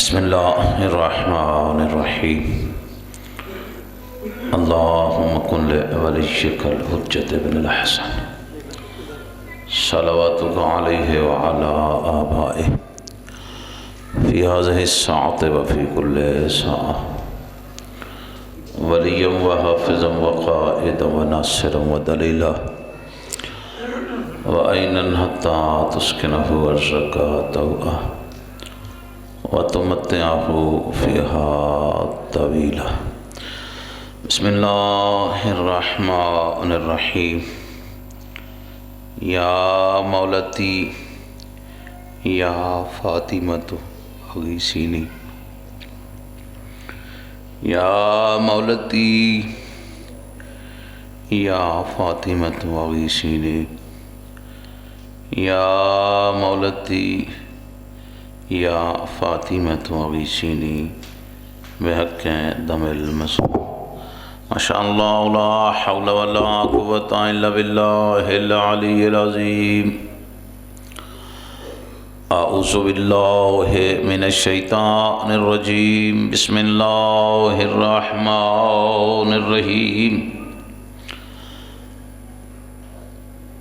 بسم الله الرحمن الرحيم. اللهم كن لوليك الحجة بن الحسن صلواتك عليه وعلى آبائه في هذه الساعة وفي كل ساعة وليا وحافظا وقائدا وناصرا ودليلا وأينا حتى تسكنه أرزقك طوعا وتمتعه فيها طويلا. بسم الله الرحمن الرحيم. يا مولتي يا فاطمة أغيثيني يا مولتي يا فاطمة أغيثيني يا مولتي یا فاطمة أغیثینی بحق دم المسیح. ماشاء اللہ لا حول ولا قوة الا باللہ العلی العظیم. اعوذ باللہ من الشیطان الرجیم. بسم اللہ الرحمن الرحیم.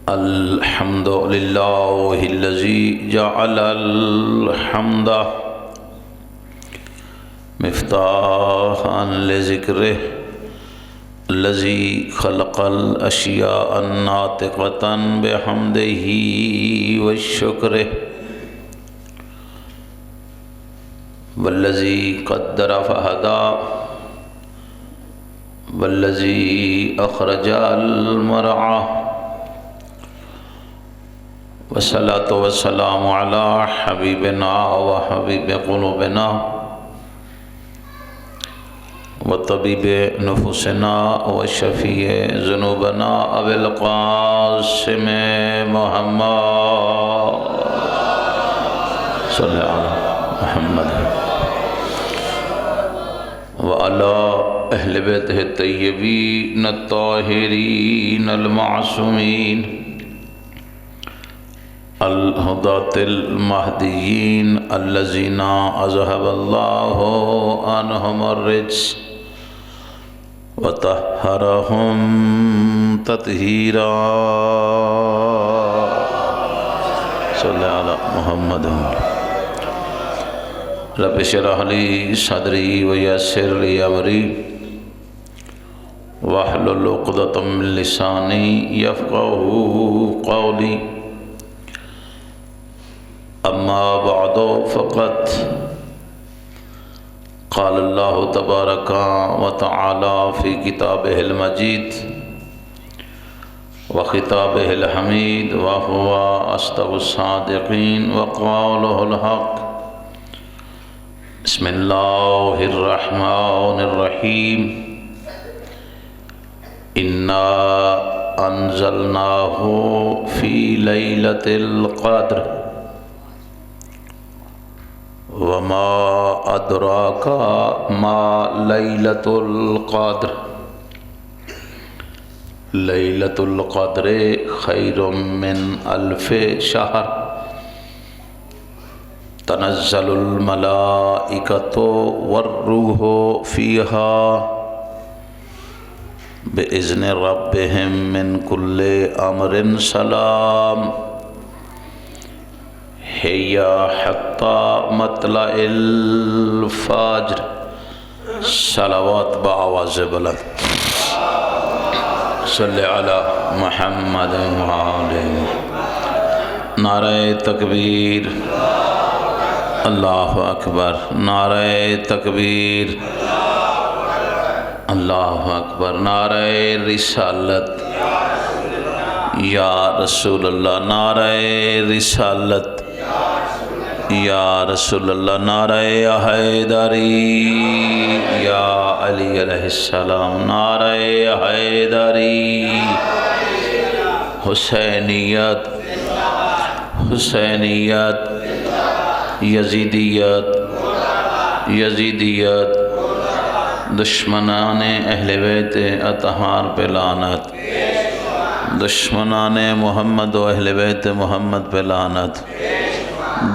الحمد للہ الذی جعل الحمد مفتاحا لذکرہ الذی خلق الاشیاء ناطقۃ بحمدہ والشکرہ والذی قدر فہدی والذی اخرج المرعی والصلاة والسلام على حبیبنا وحبیب قلوبنا وطبیب نفوسنا وشفیع ذنوبنا ابی القاسم محمد صلی علی محمد وعلی اہل بیتہ الطیبین الطاہرین المعصومین الہداۃ المہدیین الذین اذہب اللہ عنہم الرجس وطہرہم تطہیرا. صلی علی محمد. رب اشرح لی صدری ویسر لی امری واحلل عقدۃ من لسانی یفقہوا قولی. اما بعد فقط قال اللہ تبارک وتعالی فی کتابہ المجید وخطابہ الحمید وهو اصدق الصادقین وقولہ الحق. بسم اللہ الرحمن الرحیم. انا انزلناہ فی لیلۃ القدر وما ادراک ما لیلۃ القدر. لیلۃ القدر خیر من الف شہر تنزل الملائکۃ والروح فیہا بإذن ربہم من کل امر سلام ہیا حتی مطلع الفجر. صلوات بآواز بلند. صلی علی محمد وآلہ. نعرہ تکبیر. اللہ اکبر. نعرہ تکبیر. اللہ اکبر. نعرہ رسالت. یا رسول اللہ. نعرہ رسالت. یا رسول اللہ. نعرہ حیدری. یا علی علیہ السلام. نعرہ حیدری. حسینیت. حسینیت. یزیدیت. یزیدیت. دشمنان اہل بیت اطہار پہ لعنت. دشمنان محمد و اہل بیت محمد پہ لعنت.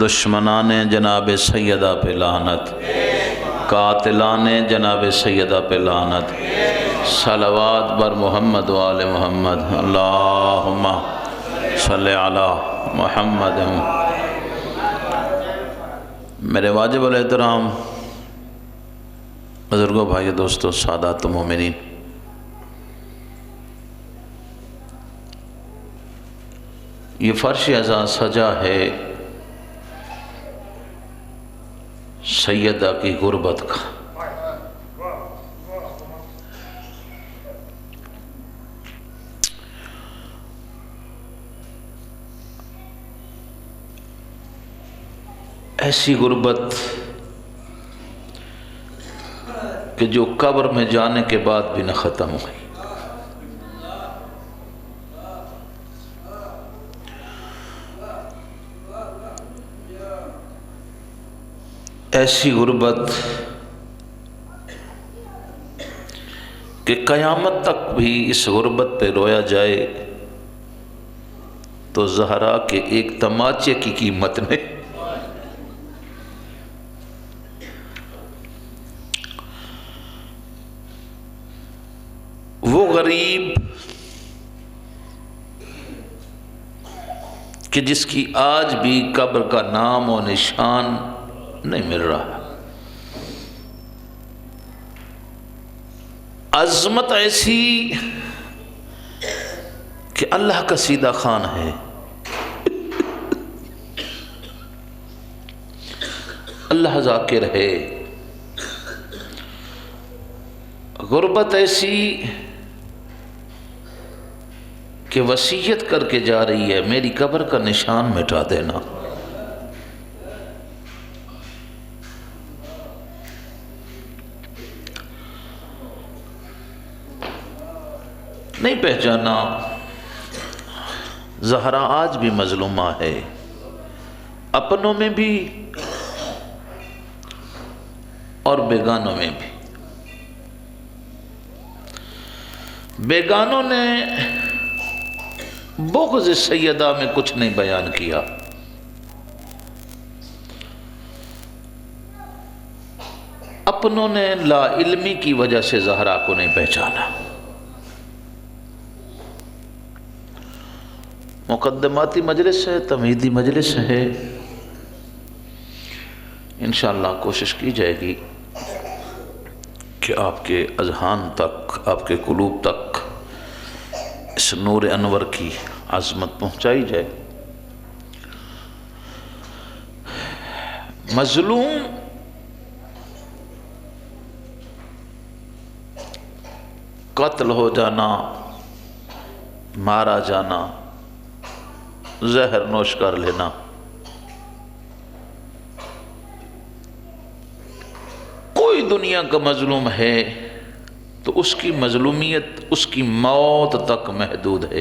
دشمنان جناب سیدہ پہ لعنت، قاتلان جناب سیدہ پہ لعنت، صلوات بر محمد و آل محمد، اللہم صلی علی محمد۔ میرے واجب الاحترام بزرگوں، بھائی، دوستو، سادات مومنین، یہ فرش ازاں سجا ہے سیدہ کی غربت کا۔ ایسی غربت کہ جو قبر میں جانے کے بعد بھی نہ ختم ہوئی۔ ایسی غربت کہ قیامت تک بھی اس غربت پہ رویا جائے تو زہرا کے ایک تماچے کی قیمت نہیں۔ وہ غریب کہ جس کی آج بھی قبر کا نام و نشان نہیں مل رہا، عظمت ایسی کہ اللہ کا سیدھا خان ہے، اللہ ذاکر ہے۔ غربت ایسی کہ وصیت کر کے جا رہی ہے میری قبر کا نشان مٹا دینا۔ نہیں پہچانا، زہرا آج بھی مظلومہ ہے، اپنوں میں بھی اور بیگانوں میں بھی۔ بیگانوں نے بغض سیدہ میں کچھ نہیں بیان کیا، اپنوں نے لا علمی کی وجہ سے زہرا کو نہیں پہچانا۔ مقدماتی مجلس ہے، تمہیدی مجلس ہے، انشاءاللہ کوشش کی جائے گی کہ آپ کے اذہان تک، آپ کے قلوب تک اس نور انور کی عظمت پہنچائی جائے۔ مظلوم قتل ہو جانا، مارا جانا، زہر نوش کر لینا، کوئی دنیا کا مظلوم ہے تو اس کی مظلومیت اس کی موت تک محدود ہے۔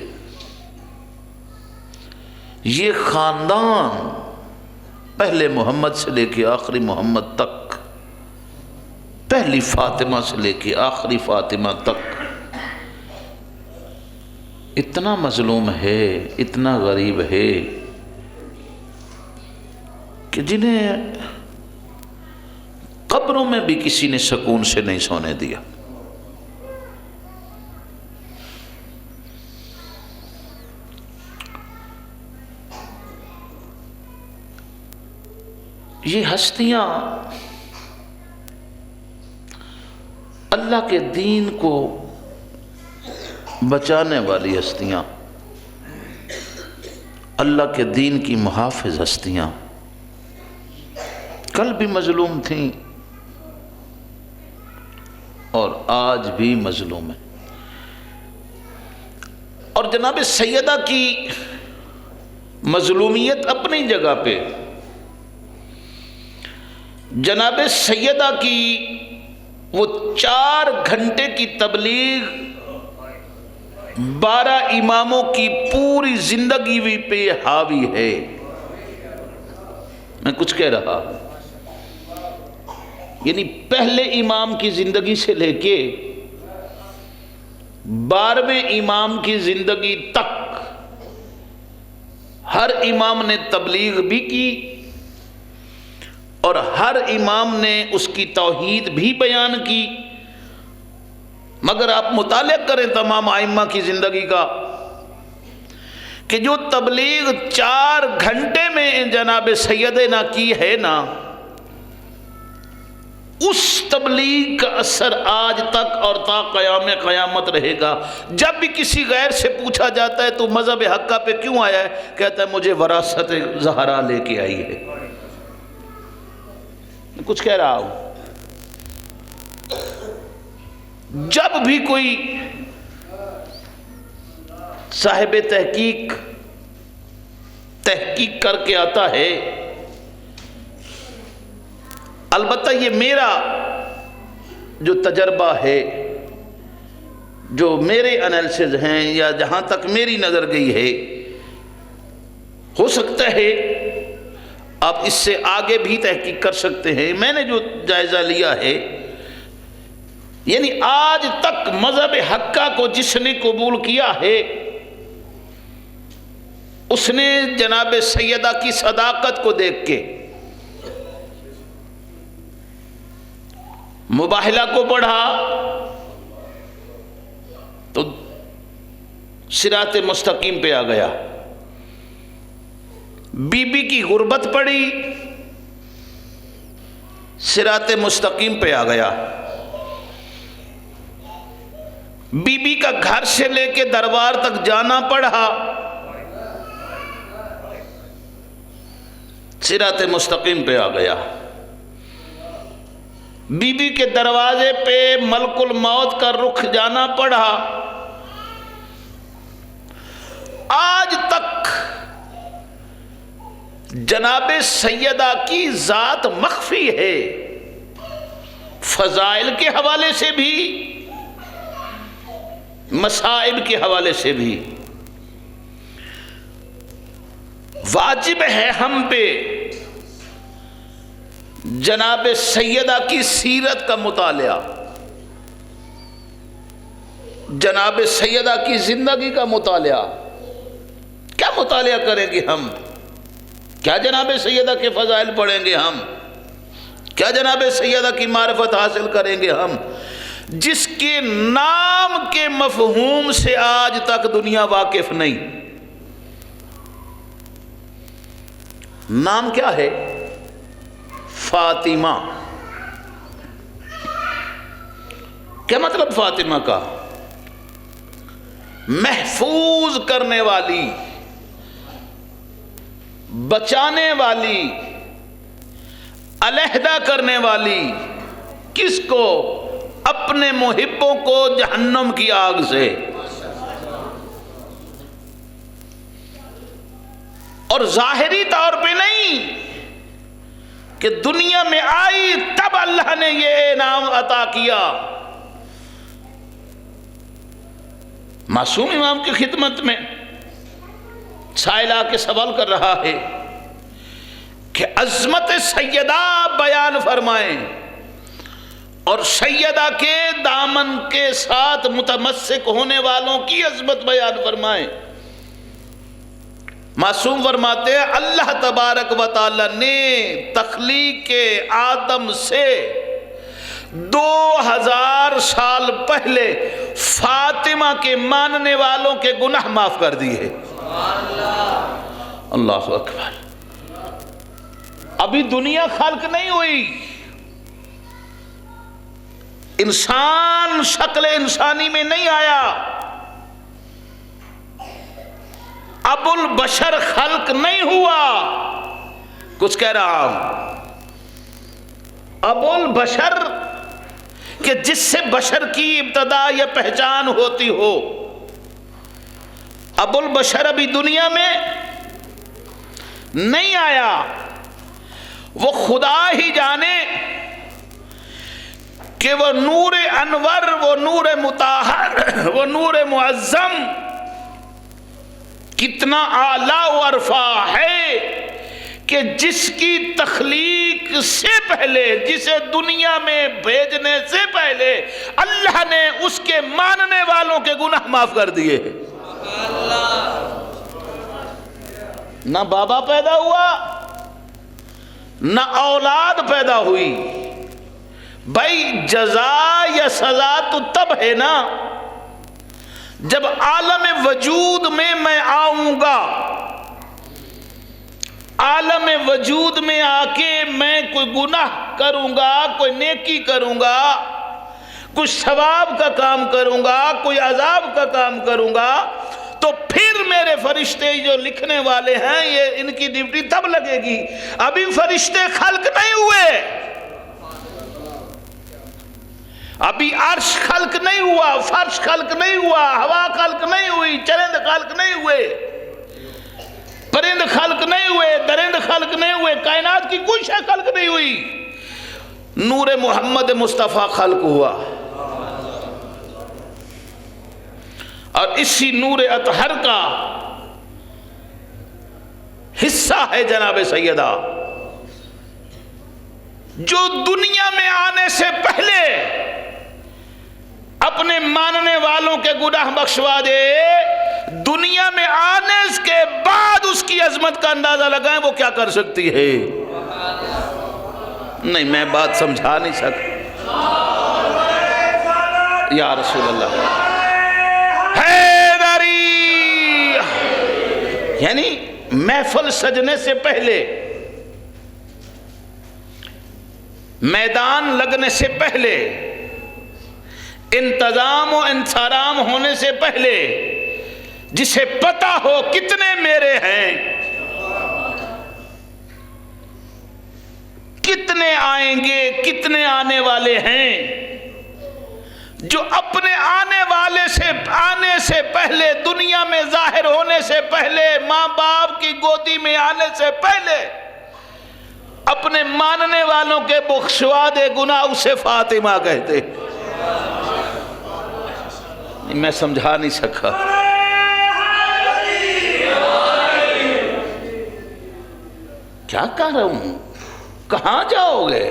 یہ خاندان پہلے محمد سے لے کے آخری محمد تک، پہلی فاطمہ سے لے کے آخری فاطمہ تک اتنا مظلوم ہے، اتنا غریب ہے کہ جنہیں قبروں میں بھی کسی نے سکون سے نہیں سونے دیا۔ یہ ہستیاں اللہ کے دین کو بچانے والی ہستیاں، اللہ کے دین کی محافظ ہستیاں، کل بھی مظلوم تھیں اور آج بھی مظلوم ہیں۔ اور جناب سیدہ کی مظلومیت اپنی جگہ پہ، جناب سیدہ کی وہ 4 گھنٹے کی تبلیغ 12 اماموں کی پوری زندگی پہ حاوی ہے۔ میں کچھ کہہ رہا، یعنی پہلے امام کی زندگی سے لے کے 12ویں امام کی زندگی تک ہر امام نے تبلیغ بھی کی، اور ہر امام نے اس کی توحید بھی بیان کی، مگر آپ مطالعہ کریں تمام ائمہ کی زندگی کا کہ جو تبلیغ 4 گھنٹے میں جناب سیدنا کی ہے نا، اس تبلیغ کا اثر آج تک اور تا قیام قیامت رہے گا۔ جب بھی کسی غیر سے پوچھا جاتا ہے تو مذہب حقہ پہ کیوں آیا ہے، کہتا ہے مجھے وراثت زہرا لے کے آئی ہے۔ میں کچھ کہہ رہا ہوں، جب بھی کوئی صاحب تحقیق کر کے آتا ہے، البتہ یہ میرا جو تجربہ ہے، جو میرے انالیسز ہیں یا جہاں تک میری نظر گئی ہے، ہو سکتا ہے آپ اس سے آگے بھی تحقیق کر سکتے ہیں، میں نے جو جائزہ لیا ہے، یعنی آج تک مذہب حقہ کو جس نے قبول کیا ہے، اس نے جناب سیدہ کی صداقت کو دیکھ کے مباہلہ کو پڑھا تو صراط مستقیم پہ آ گیا، بی بی کی غربت پڑی، صراط مستقیم پہ آ گیا، بی بی کا گھر سے لے کے دربار تک جانا پڑا، صراط مستقیم پہ آ گیا، بی بی کے دروازے پہ ملک الموت کا رخ جانا پڑا۔ آج تک جناب سیدہ کی ذات مخفی ہے، فضائل کے حوالے سے بھی، مصائب کے حوالے سے بھی۔ واجب ہے ہم پہ جناب سیدہ کی سیرت کا مطالعہ، جناب سیدہ کی زندگی کا مطالعہ۔ کیا مطالعہ کریں گے ہم؟ کیا جناب سیدہ کے فضائل پڑھیں گے ہم؟ کیا جناب سیدہ کی معرفت حاصل کریں گے ہم، جس کے نام کے مفہوم سے آج تک دنیا واقف نہیں؟ نام کیا ہے؟ فاطمہ۔ کیا مطلب فاطمہ کا؟ محفوظ کرنے والی، بچانے والی، علیحدہ کرنے والی۔ کس کو؟ اپنے محبوں کو جہنم کی آگ سے۔ اور ظاہری طور پہ نہیں کہ دنیا میں آئی تب اللہ نے یہ انعام عطا کیا۔ معصوم امام کی خدمت میں سائل آ کے سوال کر رہا ہے کہ عظمت سیدہ بیان فرمائیں اور سیدہ کے دامن کے ساتھ متمسک ہونے والوں کی عظمت بیان فرمائیں۔ معصوم فرماتے ہیں اللہ تبارک و تعالی نے تخلیق آدم سے 2000 سال پہلے فاطمہ کے ماننے والوں کے گناہ معاف کر دیے۔ اللہ اکبر۔ ابھی دنیا خلق نہیں ہوئی، انسان شکل انسانی میں نہیں آیا، ابو البشر خلق نہیں ہوا۔ کچھ کہہ رہا ہوں، ابو البشر کہ جس سے بشر کی ابتدا یا پہچان ہوتی ہو، ابو البشر ابھی دنیا میں نہیں آیا۔ وہ خدا ہی جانے کہ وہ نور انور، وہ نور مطہر، وہ نور معظم کتنا اعلیٰ و ارفع ہے کہ جس کی تخلیق سے پہلے، جسے دنیا میں بھیجنے سے پہلے اللہ نے اس کے ماننے والوں کے گناہ معاف کر دیے۔ نہ بابا پیدا ہوا، نہ اولاد پیدا ہوئی. بھائی جزا یا سزا تو تب ہے نا جب عالم وجود میں آؤں گا. عالم وجود میں آ کے میں کوئی گناہ کروں گا، کوئی نیکی کروں گا، کچھ ثواب کا کام کروں گا، کوئی عذاب کا کام کروں گا، تو پھر میرے فرشتے جو لکھنے والے ہیں یہ ان کی ڈیوٹی تب لگے گی. ابھی فرشتے خلق نہیں ہوئے، ابھی عرش خلق نہیں ہوا، فرش خلق نہیں ہوا، ہوا خلق نہیں ہوئی، چرند خلق نہیں ہوئے، پرند خلق نہیں ہوئے، درند خلق نہیں ہوئے، کائنات کی کوئی شے خلق نہیں ہوئی. نور محمد مصطفیٰ خلق ہوا، اور اسی نور اطہر کا حصہ ہے جناب سیدہ جو دنیا میں آنے سے پہلے اپنے ماننے والوں کے گناہ بخشوا دے، دنیا میں آنے کے بعد اس کی عظمت کا اندازہ لگائیں وہ کیا کر سکتی ہے. نہیں میں بات سمجھا نہیں سکتا. یا رسول اللہ حیدری، یعنی محفل سجنے سے پہلے، میدان لگنے سے پہلے، انتظام و انصرام ہونے سے پہلے جسے پتا ہو کتنے میرے ہیں، کتنے آئیں گے، کتنے آنے والے ہیں، جو اپنے آنے سے پہلے، دنیا میں ظاہر ہونے سے پہلے، ماں باپ کی گودی میں آنے سے پہلے اپنے ماننے والوں کے بخشوا دے گناہ، اسے فاطمہ کہتے. میں سمجھا نہیں سکا. کیا کہہ رہا ہوں؟ کہاں جاؤ گے؟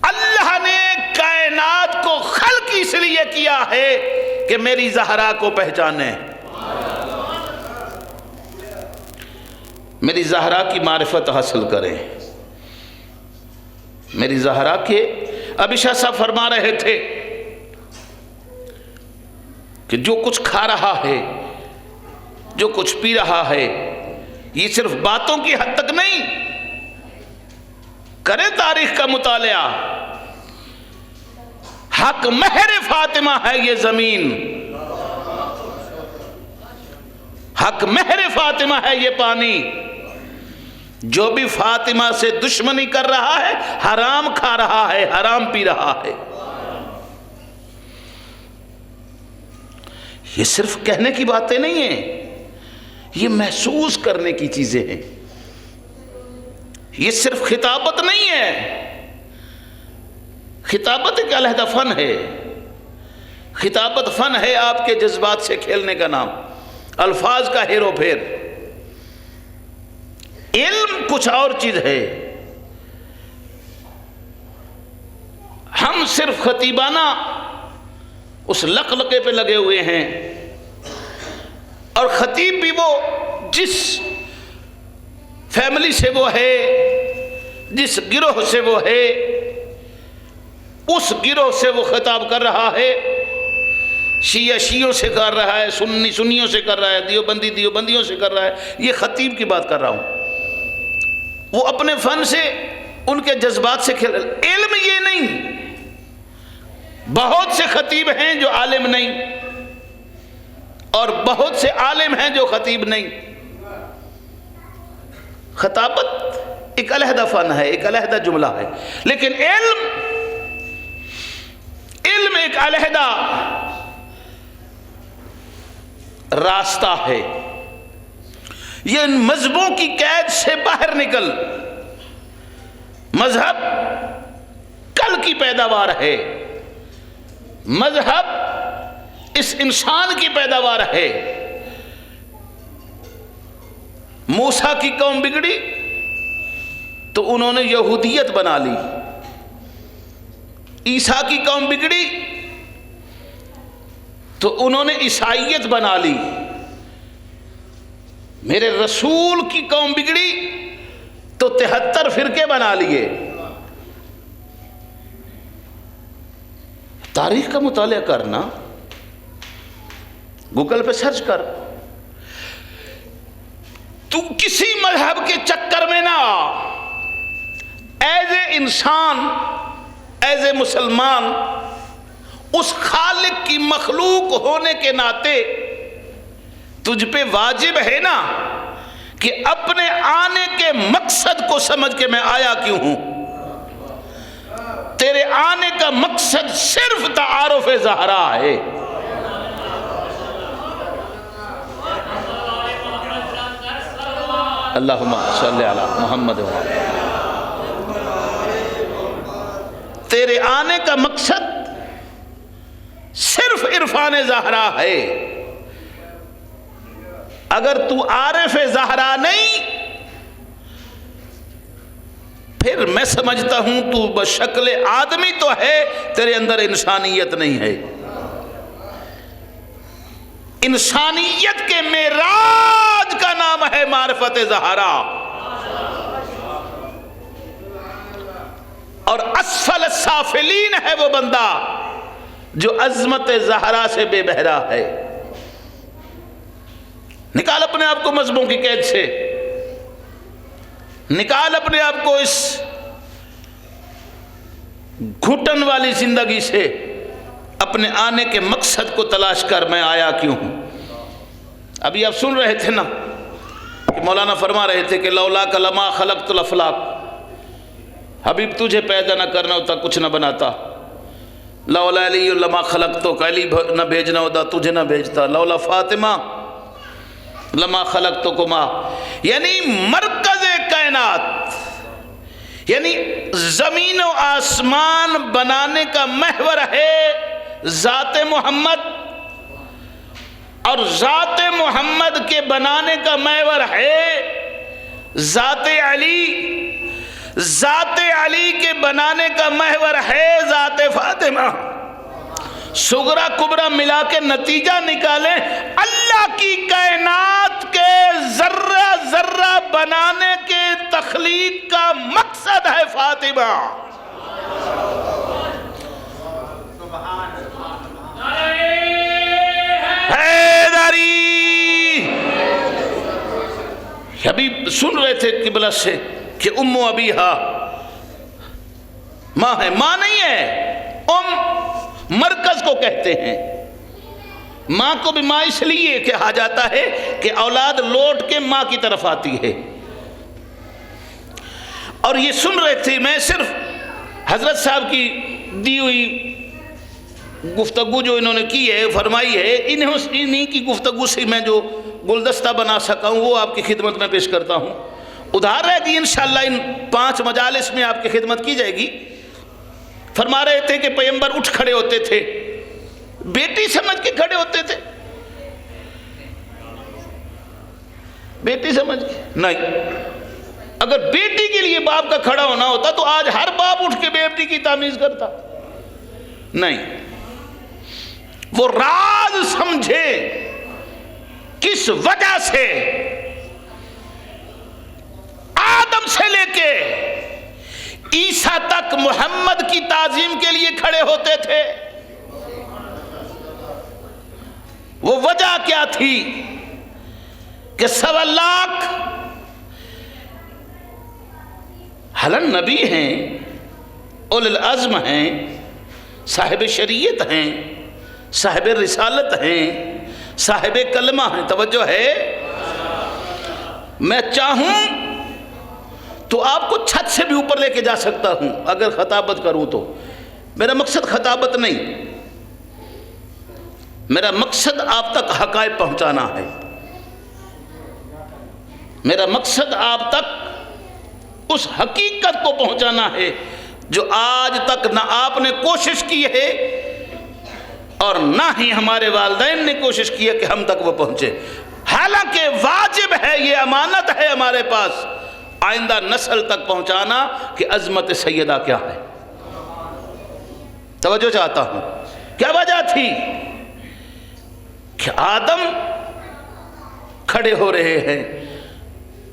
اللہ نے کائنات کو خلق اس لیے کیا ہے کہ میری زہرا کو پہچانے، میری زہرا کی معرفت حاصل کریں. میری زہرا کے ابھی شاہ صاحب فرما رہے تھے کہ جو کچھ کھا رہا ہے، جو کچھ پی رہا ہے، یہ صرف باتوں کی حد تک نہیں، کرے تاریخ کا مطالعہ. حق مہر فاطمہ ہے یہ زمین، حق مہر فاطمہ ہے یہ پانی. جو بھی فاطمہ سے دشمنی کر رہا ہے حرام کھا رہا ہے، حرام پی رہا ہے. یہ صرف کہنے کی باتیں نہیں ہیں، یہ محسوس کرنے کی چیزیں ہیں. یہ صرف خطابت نہیں ہے، خطابت ایک علیحدہ فن ہے. خطابت فن ہے آپ کے جذبات سے کھیلنے کا نام، الفاظ کا ہیرو پھیر. علم کچھ اور چیز ہے. ہم صرف خطیبانہ اس لقلقے پہ لگے ہوئے ہیں، اور خطیب بھی وہ جس فیملی سے وہ ہے، جس گروہ سے وہ ہے، اس گروہ سے وہ خطاب کر رہا ہے. شیعہ شیعوں سے کر رہا ہے، سنی سنیوں سے کر رہا ہے، دیوبندی دیوبندیوں سے کر رہا ہے. یہ خطیب کی بات کر رہا ہوں. وہ اپنے فن سے ان کے جذبات سے کھیل. علم یہ نہیں، بہت سے خطیب ہیں جو عالم نہیں، اور بہت سے عالم ہیں جو خطیب نہیں. خطابت ایک علیحدہ فن ہے، ایک علیحدہ جملہ ہے، لیکن علم ایک علیحدہ راستہ ہے. یہ ان مذہبوں کی قید سے باہر نکل. مذہب کل کی پیداوار ہے، مذہب اس انسان کی پیداوار ہے. موسیٰ کی قوم بگڑی تو انہوں نے یہودیت بنا لی. عیسیٰ کی قوم بگڑی تو انہوں نے عیسائیت بنا لی. میرے رسول کی قوم بگڑی تو 73 فرقے بنا لیے. تاریخ کا مطالعہ کرنا، گوگل پہ سرچ کر. تو کسی مذہب کے چکر میں نہ آ. ایز اے انسان، ایز اے مسلمان، اس خالق کی مخلوق ہونے کے ناطے تجھ پہ واجب ہے نا کہ اپنے آنے کے مقصد کو سمجھ کے میں آیا کیوں ہوں. تیرے آنے کا مقصد صرف تعارف زہرا ہے. اللہم صلی علی محمد. تیرے آنے کا مقصد صرف عرفان زہرا ہے. اگر تو عارف زہرا نہیں، پھر میں سمجھتا ہوں تو بشکل آدمی تو ہے، تیرے اندر انسانیت نہیں ہے. انسانیت کے معراج کا نام ہے معرفت زہرا. اور اسفل السافلین ہے وہ بندہ جو عظمت زہرا سے بے بہرا ہے. نکال اپنے آپ کو مذہبوں کی قید سے، نکال اپنے آپ کو اس گھٹن والی زندگی سے. اپنے آنے کے مقصد کو تلاش کر، میں آیا کیوں ہوں. ابھی آپ سن رہے تھے نا کہ مولانا فرما رہے تھے کہ لولاک لما خلقت الافلاک. حبیب تجھے پیدا نہ کرنا ہوتا کچھ نہ بناتا. لولا علی لما خلقتک، علی نہ بھیجنا ہوتا تجھے نہ بھیجتا. لولا فاطمہ لما خلقتکما. یعنی مرکز کائنات، یعنی زمین و آسمان بنانے کا محور ہے ذات محمد، اور ذات محمد کے بنانے کا محور ہے ذات علی. ذات علی کے بنانے کا محور ہے ذات فاطمہ. صغرا کبرا ملا کے نتیجہ نکالیں، اللہ کی کائنات کے ذرہ ذرہ بنانے کے تخلیق کا مقصد ہے فاطمہ. حیدری. حبیب سن رہے تھے قبلہ سے کہ ام ابیہا ماں ہے. ماں نہیں ہے، مرکز کو کہتے ہیں. ماں کو بھی ماں اس لیے کہا جاتا ہے کہ اولاد لوٹ کے ماں کی طرف آتی ہے. اور یہ سن رہے تھے، میں صرف حضرت صاحب کی دی ہوئی گفتگو جو انہوں نے کی ہے، فرمائی ہے، انہی کی گفتگو سے میں جو گلدستہ بنا سکا ہوں وہ آپ کی خدمت میں پیش کرتا ہوں. ادھار رہے گی انشاءاللہ ان 5 مجالس میں آپ کی خدمت کی جائے گی. فرما رہے تھے کہ پیغمبر اٹھ کھڑے ہوتے تھے، بیٹی سمجھ کے کھڑے ہوتے تھے. بیٹی سمجھ کے نہیں. اگر بیٹی کے لیے باپ کا کھڑا ہونا ہوتا تو آج ہر باپ اٹھ کے بیٹی کی تمیز کرتا. نہیں، وہ راز سمجھے کس وجہ سے آدم سے لے کے عیسیٰ تک محمد کی تعظیم کے لیے کھڑے ہوتے تھے. وہ وجہ کیا تھی کہ 1.25 لاکھ حلن نبی ہیں، اولو العزم ہیں، صاحب شریعت ہیں، صاحب رسالت ہیں، صاحب کلمہ ہیں. توجہ ہے. میں چاہوں تو آپ کو چھت سے بھی اوپر لے کے جا سکتا ہوں اگر خطابت کروں تو. میرا مقصد خطابت نہیں، میرا مقصد آپ تک حقائق پہنچانا ہے. میرا مقصد آپ تک اس حقیقت کو پہنچانا ہے جو آج تک نہ آپ نے کوشش کی ہے اور نہ ہی ہمارے والدین نے کوشش کی ہے کہ ہم تک وہ پہنچے. حالانکہ واجب ہے، یہ امانت ہے ہمارے پاس آئندہ نسل تک پہنچانا کہ عظمت سیدہ کیا ہے. توجہ چاہتا ہوں. کیا وجہ تھی کہ آدم کھڑے ہو رہے ہیں،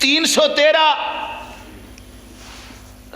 313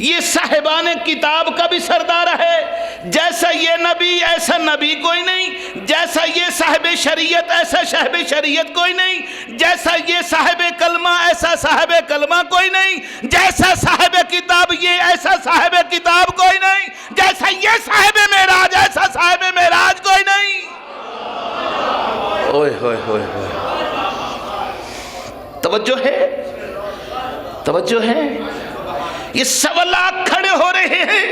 یہ صاحبان کتاب کا بھی سردار ہے. جیسا یہ نبی ایسا نبی کوئی نہیں، جیسا یہ صاحب شریعت ایسا صاحب شریعت کوئی نہیں، جیسا یہ صاحب کلمہ ایسا صاحب کلمہ کوئی نہیں، جیسا صاحب کتاب یہ ایسا صاحب کتاب کوئی نہیں، جیسا یہ صاحب معراج ایسا صاحب معراج کوئی نہیں. اوئے ہوئے ہوئے ہوئے، توجہ ہے، توجہ ہے. یہ سوالات کھڑے ہو رہے ہیں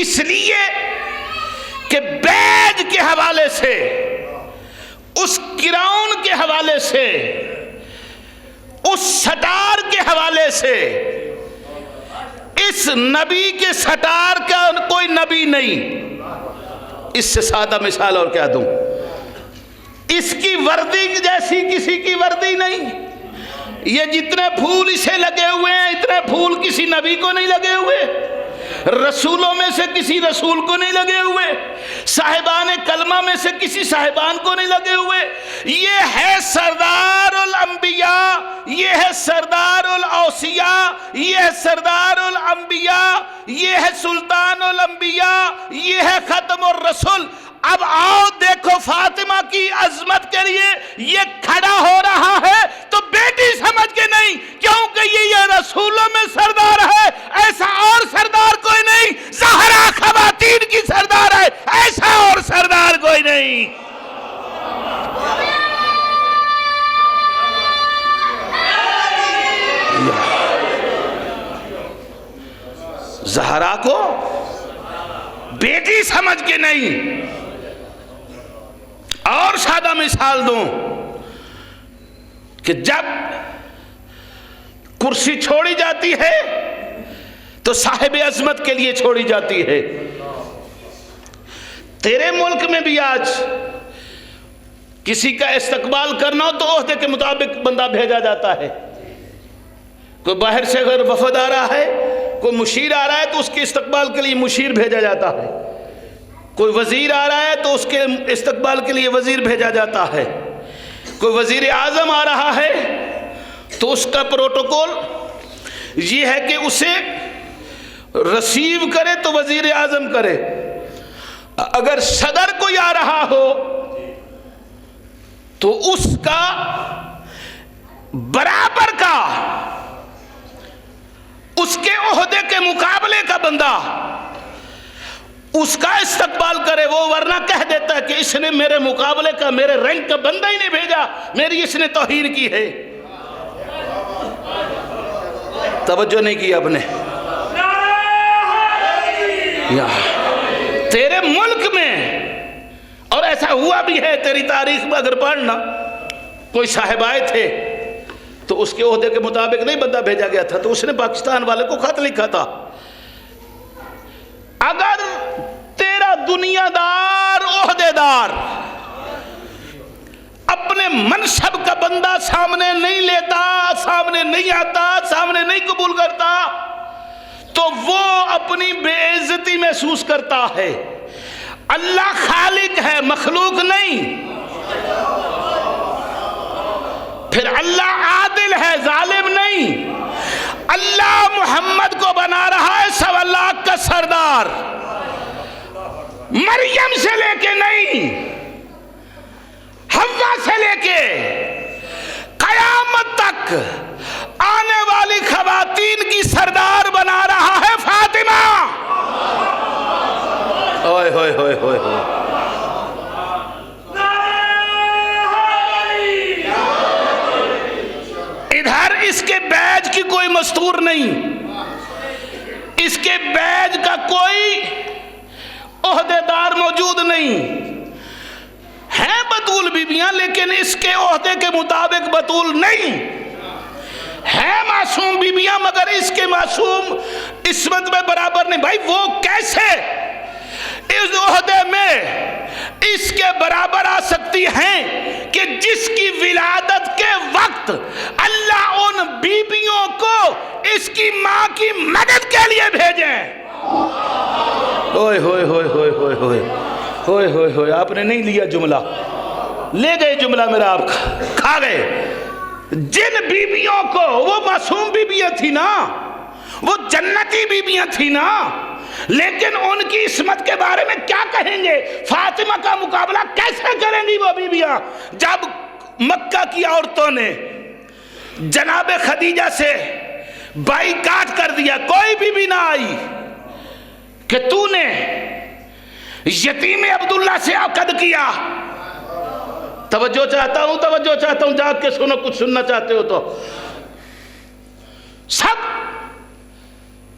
اس لیے کہ بیج کے حوالے سے، اس کراؤن کے حوالے سے، اس سٹار کے حوالے سے، اس نبی کے سٹار کا کوئی نبی نہیں. اس سے سادہ مثال اور کیا دوں؟ اس کی وردی جیسی کسی کی وردی نہیں. یہ جتنے پھول اسے لگے ہوئے ہیں اتنے پھول کسی نبی کو نہیں لگے ہوئے، رسولوں میں سے کسی رسول کو نہیں لگے ہوئے، صاحبان کلمہ میں سے کسی صاحبان کو نہیں لگے ہوئے. یہ ہے سردار الانبیاء، یہ ہے سردار الاوصیاء، یہ ہے سردار الانبیاء، یہ ہے سلطان الانبیاء، یہ ہے ختم الرسل. اب آؤ دیکھو فاطمہ کی عظمت کے لیے یہ کھڑا ہو رہا ہے تو بیٹی سمجھ کے نہیں، کیونکہ یہ رسولوں میں سردار ہے، ایسا اور سردار کوئی نہیں. زہرا خواتین کی سردار ہے، ایسا اور سردار کوئی نہیں. زہرا کو بیٹی سمجھ کے نہیں. اور سادہ مثال دوں کہ جب کرسی چھوڑی جاتی ہے تو صاحب عظمت کے لیے چھوڑی جاتی ہے. تیرے ملک میں بھی آج کسی کا استقبال کرنا ہو تو عہدے کے مطابق بندہ بھیجا جاتا ہے. کوئی باہر سے اگر وفد آ رہا ہے، کوئی مشیر آ رہا ہے تو اس کے استقبال کے لیے مشیر بھیجا جاتا ہے. کوئی وزیر آ رہا ہے تو اس کے استقبال کے لیے وزیر بھیجا جاتا ہے. کوئی وزیر اعظم آ رہا ہے تو اس کا پروٹوکول یہ ہے کہ اسے ریسیو کرے تو وزیر اعظم کرے. اگر صدر کوئی آ رہا ہو تو اس کا برابر کا، اس کے عہدے کے مقابلے کا بندہ اس کا استقبال کرے. وہ ورنہ کہہ دیتا ہے کہ اس نے میرے مقابلے کا، میرے رینک کا بندہ ہی نہیں بھیجا، میری اس نے توہین کی ہے. توجہ نہیں کی آپ نے. تیرے ملک میں، اور ایسا ہوا بھی ہے تیری تاریخ میں اگر پڑھنا، کوئی صاحب آئے تھے تو اس کے عہدے کے مطابق نہیں بندہ بھیجا گیا تھا تو اس نے پاکستان والے کو خط لکھا تھا. اگر تیرا دنیا دار عہدے دار اپنے منصب کا بندہ سامنے نہیں لیتا، سامنے نہیں آتا، سامنے نہیں قبول کرتا تو وہ اپنی بے عزتی محسوس کرتا ہے. اللہ خالق ہے، مخلوق نہیں. پھر اللہ عادل ہے، ظالم نہیں. اللہ محمد کو بنا رہا ہے 1.25 لاکھ کا سردار. مریم سے لے کے نہیں، حوا سے لے کے قیامت تک آنے والی خواتین کی سردار بنا رہا ہے فاطمہ. اوئے ہوئے ہوئے ہوئے ہوئے. ادھر اس کے بیج کی کوئی مستور نہیں، اس کے بیج کا کوئی عہدے دار موجود نہیں. ہیں بطول بیویاں لیکن اس کے عہدے کے مطابق بطول نہیں. ہیں معصوم بیویاں مگر اس کے معصوم عصمت میں برابر نہیں. بھائی وہ کیسے اس عہدے میں اس کے برابر آ سکتی ہیں کہ جس کی ولادت کے وقت اللہ ان بیبیوں کو اس کی ماں کی مدد کے لیے بھیجیں. ہوئے ہوئے ہوئے ہوئے ہوئے ہوئے ہوئے ہوئے ہوئے. آپ نے نہیں لیا جملہ، لے گئے جملہ میرا، آپ کھا گئے. جن بیبیوں کو، وہ معصوم بیبیاں تھی نا، وہ جنتی بیویاں تھیں نا، لیکن ان کی عصمت کے بارے میں کیا کہیں گے؟ فاطمہ کا مقابلہ کیسے کریں گی وہ بیویاں؟ جب مکہ کی عورتوں نے جناب خدیجہ سے بائیکاٹ کر دیا، کوئی بیوی نہ آئی کہ تو نے یتیم عبداللہ سے عقد کیا. توجہ چاہتا ہوں، جاگ کے سنو، کچھ سننا چاہتے ہو تو. سب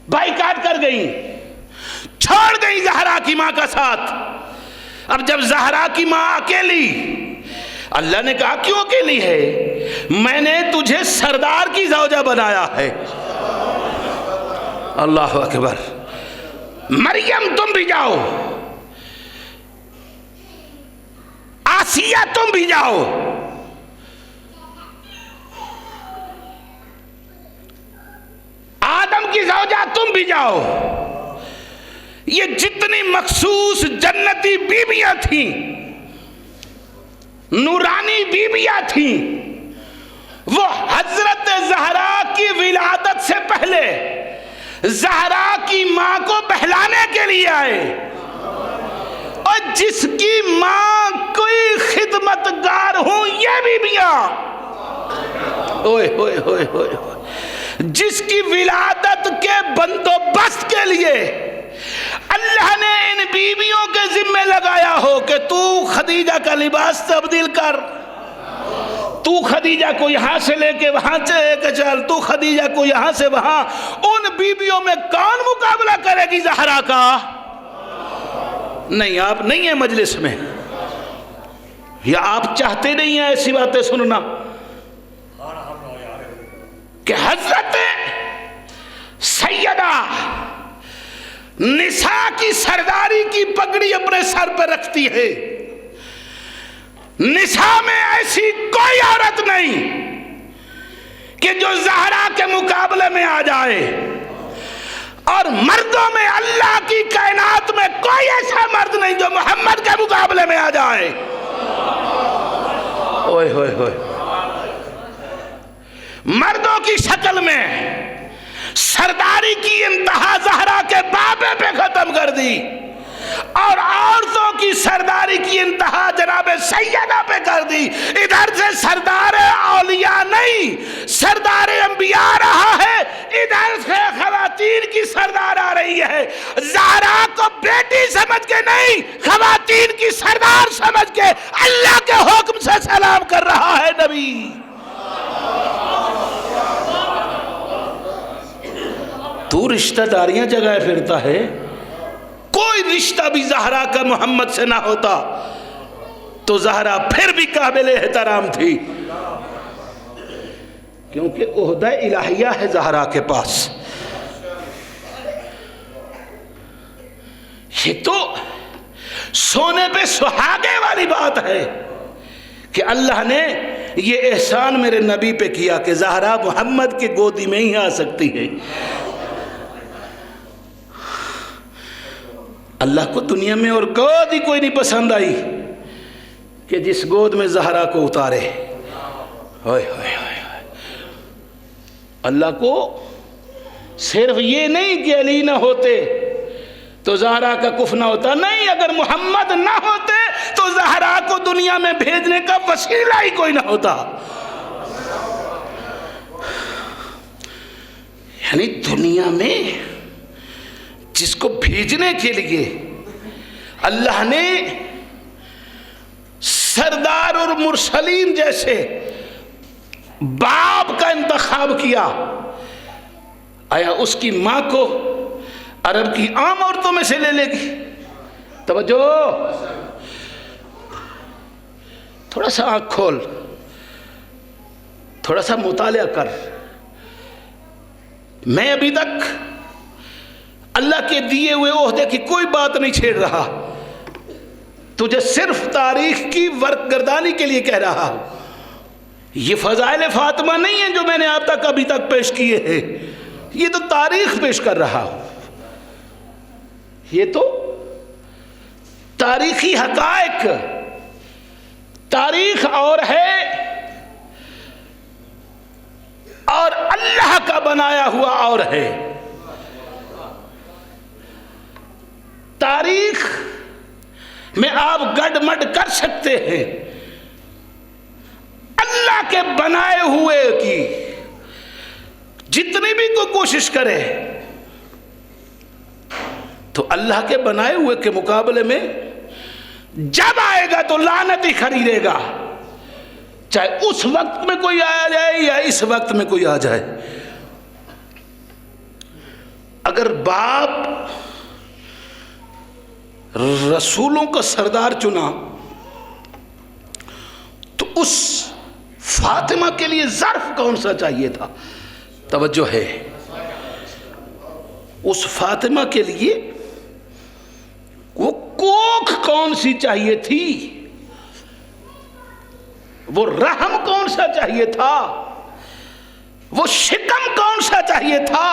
بائیکاٹ کر گئیں، چھوڑ گئی زہرا کی ماں کا ساتھ. اب جب زہرا کی ماں اکیلی، اللہ نے کہا کیوں اکیلی ہے؟ میں نے تجھے سردار کی زوجہ بنایا ہے. اللہ اکبر. مریم تم بھی جاؤ، آسیہ تم بھی جاؤ، آدم کی زوجہ تم بھی جاؤ. یہ جتنی مخصوص جنتی بیویاں تھیں، نورانی بیویاں تھیں، وہ حضرت زہرا کی ولادت سے پہلے زہرا کی ماں کو بہلانے کے لیے آئے. اور جس کی ماں کوئی خدمتگار ہوں، یہ بیویاں اوئے ہوئے ہوئے ہوئے، جس کی ولادت کے بندوبست کے لیے اللہ نے ان بیویوں کے ذمہ لگایا ہو کہ تو خدیجہ کا لباس تبدیل کر، تو خدیجہ کو یہاں سے لے کے وہاں سے چل، تو خدیجہ کو یہاں سے وہاں. ان بیویوں میں کون مقابلہ کرے گی زہرا کا؟ نہیں، آپ نہیں ہیں مجلس میں، یا آپ چاہتے نہیں ہیں ایسی باتیں سننا کہ حضرت سیدہ نساء کی سرداری کی پگڑی اپنے سر پہ رکھتی ہے. نساء میں ایسی کوئی عورت نہیں کہ جو زہرا کے مقابلے میں آ جائے، اور مردوں میں اللہ کی کائنات میں کوئی ایسا مرد نہیں جو محمد کے مقابلے میں آ جائے. اوئے ہوئے ہوئے. مردوں کی شکل میں سرداری کی انتہا زہرا کے بابے پہ ختم کر دی، اور عورتوں کی سرداری کی انتہا جناب سیدہ پہ کر دی. ادھر سے سردار اولیاء نہیں، سردار انبیاء رہا ہے، ادھر سے خواتین کی سردار آ رہی ہے. زہرا کو بیٹی سمجھ کے نہیں، خواتین کی سردار سمجھ کے اللہ کے حکم سے سلام کر رہا ہے نبی. تو رشتہ داریاں جگائے پھرتا ہے، کوئی رشتہ بھی زہرا کا محمد سے نہ ہوتا تو زہرا پھر بھی قابل احترام تھی، کیونکہ عہدہ الہیہ ہے زہرا کے پاس. یہ تو سونے پہ سہاگے والی بات ہے کہ اللہ نے یہ احسان میرے نبی پہ کیا کہ زہرا محمد کی گودی میں ہی آ سکتی ہے. اللہ کو دنیا میں اور گود ہی کوئی نہیں پسند آئی کہ جس گود میں زہرا کو اتارے. اللہ کو صرف یہ نہیں کہ علی نہ ہوتے تو زہرا کا کف نہ ہوتا، نہیں، اگر محمد نہ ہوتے تو زہرا کو دنیا میں بھیجنے کا وسیلہ ہی کوئی نہ ہوتا. یعنی دنیا میں جس کو بھیجنے کے لیے اللہ نے سردار اور مرسلین جیسے باپ کا انتخاب کیا، آیا اس کی ماں کو عرب کی عام عورتوں میں سے لے لے گی؟ توجہ، تھوڑا سا آنکھ کھول، تھوڑا سا مطالعہ کر. میں ابھی تک اللہ کے دیے ہوئے عہدے کی کوئی بات نہیں چھیڑ رہا، تجھے صرف تاریخ کی ورق گردانی کے لیے کہہ رہا ہوں. یہ فضائل فاطمہ نہیں ہیں جو میں نے آپ تک ابھی تک پیش کیے ہیں، یہ تو تاریخ پیش کر رہا ہوں. یہ تو تاریخی حقائق، تاریخ اور ہے اور اللہ کا بنایا ہوا اور ہے. تاریخ میں آپ گڈ مڈ کر سکتے ہیں، اللہ کے بنائے ہوئے کی جتنی بھی کوئی کوشش کرے تو اللہ کے بنائے ہوئے کے مقابلے میں جب آئے گا تو لعنت ہی خریدے گا، چاہے اس وقت میں کوئی آ جائے یا اس وقت میں کوئی آ جائے۔ اگر باپ رسولوں کا سردار چنا تو اس فاطمہ کے لیے ظرف کون سا چاہیے تھا؟ توجہ ہے، اس فاطمہ کے لیے وہ کوکھ کون سی چاہیے تھی؟ وہ رحم کون سا چاہیے تھا؟ وہ شکم کون سا چاہیے تھا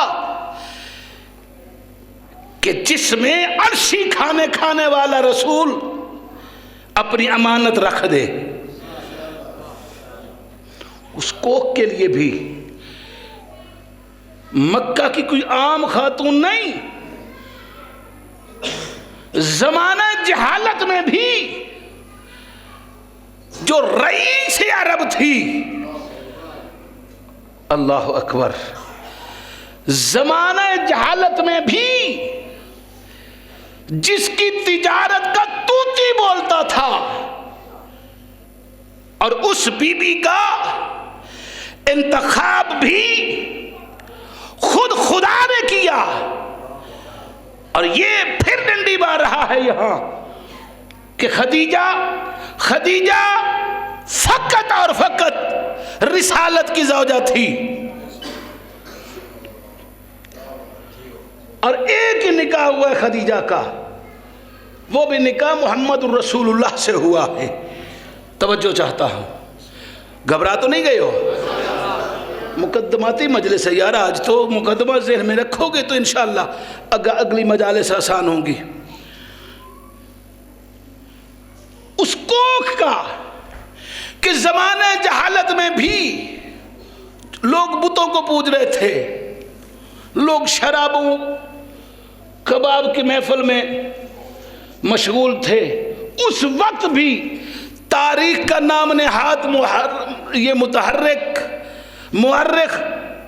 کہ جس میں عرشی کھانے والا رسول اپنی امانت رکھ دے؟ اس کوکھ کے لیے بھی مکہ کی کوئی عام خاتون نہیں، زمانہ جہالت میں بھی جو رئیس عرب تھی، اللہ اکبر، زمانہ جہالت میں بھی جس کی تجارت کا توتی بولتا تھا، اور اس بی بی کا انتخاب بھی خود خدا نے کیا، اور یہ پھر ڈنڈی مار رہا ہے یہاں کہ خدیجہ فقط اور فقط رسالت کی زوجہ تھی، اور ایک ہی نکاح ہوا ہے خدیجہ کا، وہ بھی نکاح محمد الرسول اللہ سے ہوا ہے۔ توجہ چاہتا ہوں، گھبرا تو نہیں گئے ہو؟ مقدماتی مجلس ہے یار، آج تو مقدمہ ذہن میں رکھو گے تو انشاءاللہ اگلی مجالس آسان ہوں گی۔ اس کوکھ کا کہ زمانہ جہالت میں بھی لوگ بتوں کو پوج رہے تھے، لوگ شرابوں کباب کی محفل میں مشغول تھے، اس وقت بھی تاریخ کا نام نہاد یہ مورخ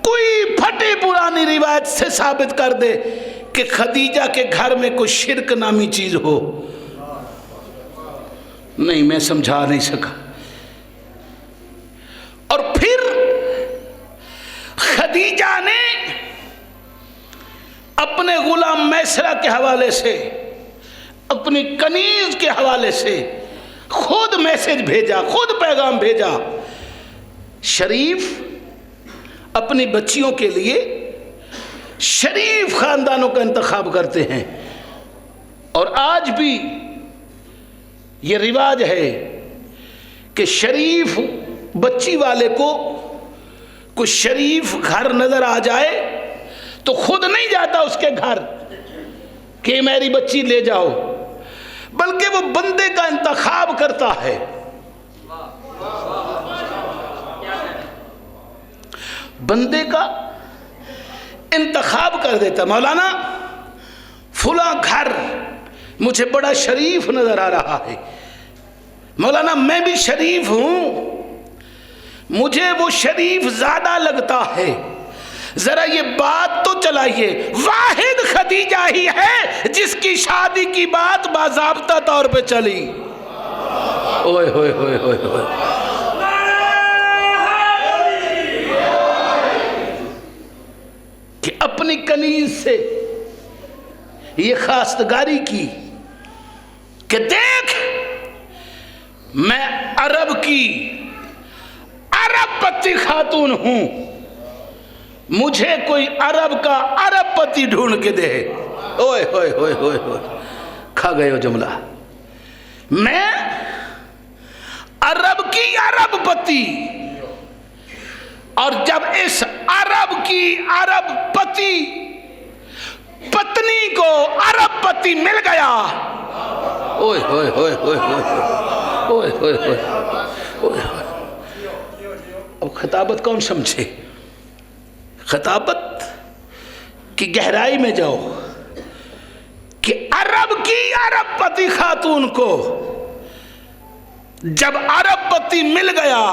کوئی پھٹی پرانی روایت سے ثابت کر دے کہ خدیجہ کے گھر میں کوئی شرک نامی چیز ہو؟ نہیں، میں سمجھا نہیں سکا۔ اور پھر خدیجہ نے اپنے غلام میسرہ کے حوالے سے، اپنی کنیز کے حوالے سے خود میسج بھیجا، خود پیغام بھیجا۔ شریف اپنی بچیوں کے لیے شریف خاندانوں کا انتخاب کرتے ہیں، اور آج بھی یہ رواج ہے کہ شریف بچی والے کو کوئی شریف گھر نظر آ جائے تو خود نہیں جاتا اس کے گھر کہ میری بچی لے جاؤ، بلکہ وہ بندے کا انتخاب کرتا ہے۔ بندے کا انتخاب کر دیتا، مولانا فلاں گھر مجھے بڑا شریف نظر آ رہا ہے، مولانا میں بھی شریف ہوں، مجھے وہ شریف زیادہ لگتا ہے، ذرا یہ بات تو چلائیے۔ واحد خدیجہ ہی ہے جس کی شادی کی بات باضابطہ طور پہ چلی۔ اوئے ہوئے ہوئے ہوئے ہوئے، کہ اپنی کنیز سے یہ خواستگاری کی کہ دیکھ میں عرب کی عرب پتی خاتون ہوں، مجھے کوئی عرب کا عرب پتی ڈھونڈ کے دے۔ اوئے ہوئے ہوئے ہوئے ہوئے، کھا گئے ہو جملہ۔ میں عرب کی عرب پتی، اور جب اس عرب کی عرب پتی پتنی کو عرب پتی مل گیا، اوئے ہوئے ہوئے ہوئے ہوئے ہوئے ہوئے، اب خطابت کون سمجھے؟ خطابت کی گہرائی میں جاؤ کہ عرب کی ارب پتی خاتون کو جب ارب پتی مل گیا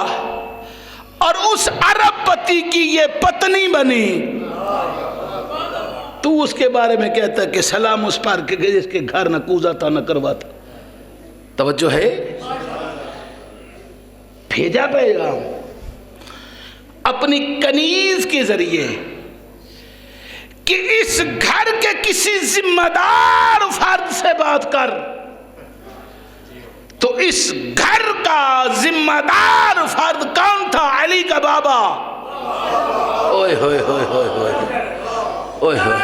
اور اس ارب پتی کی یہ پتنی بنی تو اس کے بارے میں کہتا ہے کہ سلام اس پر کہ جس کے گھر نہ کوزا تھا نہ کروا تھا. توجہ ہے؟ بھیجا پیغام اپنی کنیز کے ذریعے کہ اس گھر کے کسی ذمہ دار فرد سے بات کر. تو اس گھر کا ذمہ دار فرد کون تھا؟ علی کا بابا. اوئے ہوئے ہوئے ہوئے ہوئے اوئے ہوئے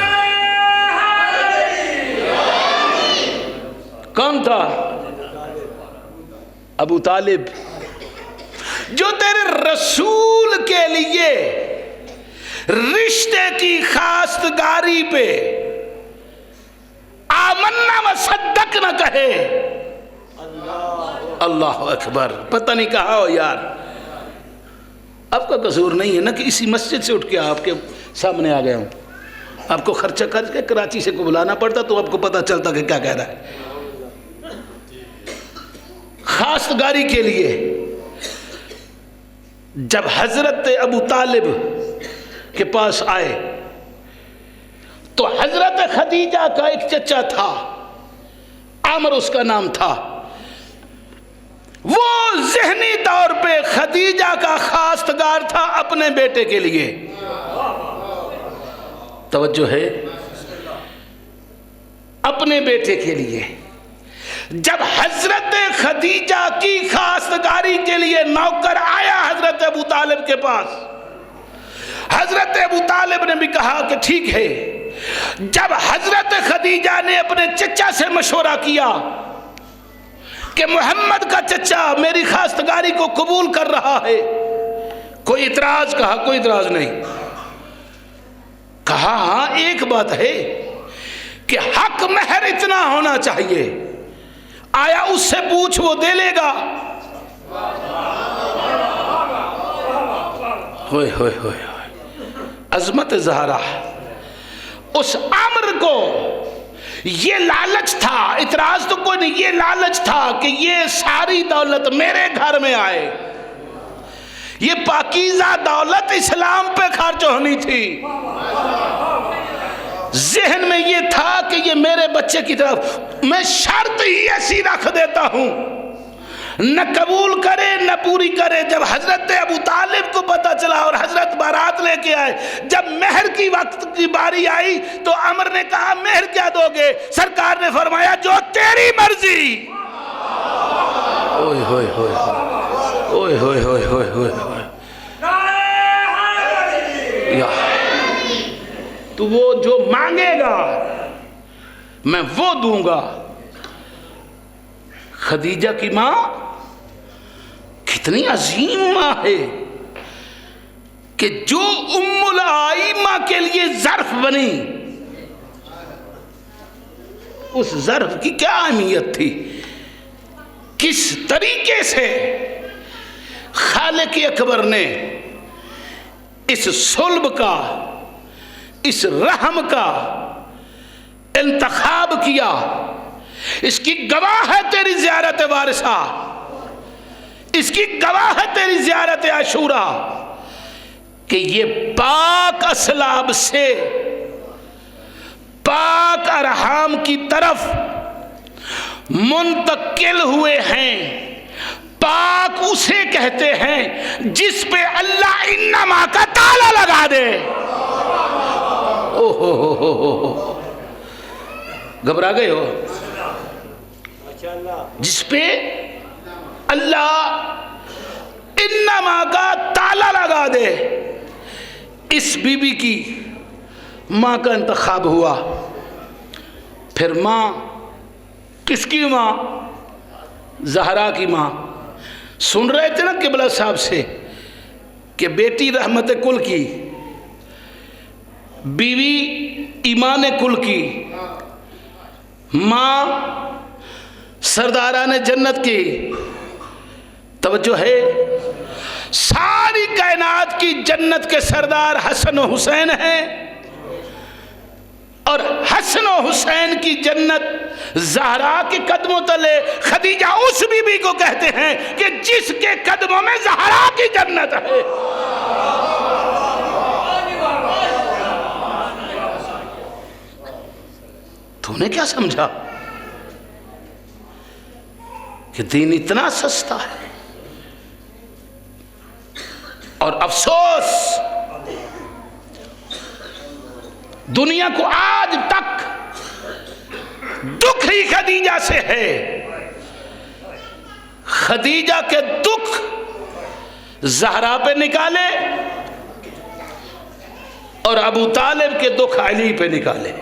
کون تھا؟ ابو طالب، جو تیرے رسول کے لیے رشتے کی خواستگاری پہ آمنا و صدق نہ کہے. اللہ اکبر. پتہ نہیں کہا ہو یار. آپ کا قصور نہیں ہے نا کہ اسی مسجد سے اٹھ کے آپ کے سامنے آ گیا ہوں. آپ کو خرچہ خرچ کے کراچی سے کو بلانا پڑتا تو آپ کو پتہ چلتا کہ کیا کہہ رہا ہے. خواستگاری کے لیے جب حضرت ابو طالب کے پاس آئے تو حضرت خدیجہ کا ایک چچا تھا، عامر اس کا نام تھا. وہ ذہنی طور پہ خدیجہ کا خواستگار تھا اپنے بیٹے کے لیے. توجہ ہے؟ اپنے بیٹے کے لیے. جب حضرت خدیجہ کی خواستگاری کے لیے نوکر آیا حضرت ابو طالب کے پاس، حضرت ابو طالب نے بھی کہا کہ ٹھیک ہے. جب حضرت خدیجہ نے اپنے چچا سے مشورہ کیا کہ محمد کا چچا میری خواستگاری کو قبول کر رہا ہے، کوئی اعتراض؟ کہا کوئی اعتراض نہیں. کہا ہاں ایک بات ہے کہ حق مہر اتنا ہونا چاہیے، آیا اس سے پوچھ وہ دے لے گا؟ ہوئے ہوئے ہوئے عظمت زہرا. اس عمر کو یہ لالچ تھا، اعتراض تو کوئی نہیں، یہ لالچ تھا کہ یہ ساری دولت میرے گھر میں آئے. یہ پاکیزہ دولت اسلام پہ خرچ ہونی تھی. ذہن میں یہ تھا کہ یہ میرے بچے کی طرف میں شرط ہی ایسی رکھ دیتا ہوں، نہ قبول کرے نہ پوری کرے. جب حضرت ابو طالب کو پتہ چلا اور حضرت بارات لے کے آئے، جب مہر کی وقت کی باری آئی تو عمر نے کہا مہر کیا دو گے؟ سرکار نے فرمایا جو تیری مرضی. اوئے ہوئے ہوئے اوئے ہوئے ہوئے ہوئے ہوئے یا تو وہ جو مانگے گا میں وہ دوں گا. خدیجہ کی ماں کتنی عظیم ماں ہے کہ جو ام الائمہ کے لیے ظرف بنی، اس ظرف کی کیا اہمیت تھی، کس طریقے سے خالق اکبر نے اس صلب کا، اس رحم کا انتخاب کیا. اس کی گواہ ہے تیری زیارت وارثہ، اس کی گواہ ہے تیری زیارت عاشورہ کہ یہ پاک اسلاب سے پاک ارحام کی طرف منتقل ہوئے ہیں. پاک اسے کہتے ہیں جس پہ اللہ انما کا تالا لگا دے. گھبرا گئے ہو؟ جس پہ اللہ انما کا تالا لگا دے. اس بی بی کی ماں کا انتخاب ہوا. پھر ماں کس کی ماں؟ زہرا کی ماں. سن رہے تھے نا قبلہ صاحب سے کہ بیٹی رحمت کل کی، بیوی ایمان کل کی، ماں سرداران جنت کی. توجہ ہے؟ ساری کائنات کی جنت کے سردار حسن و حسین ہیں اور حسن و حسین کی جنت زہرا کے قدموں تلے. خدیجہ اس بی بی کو کہتے ہیں کہ جس کے قدموں میں زہرا کی جنت ہے. تو نے کیا سمجھا کہ دین اتنا سستا ہے؟ اور افسوس دنیا کو آج تک دکھ ہی خدیجہ سے ہے. خدیجہ کے دکھ زہرا پہ نکالے اور ابو طالب کے دکھ علی پہ نکالے.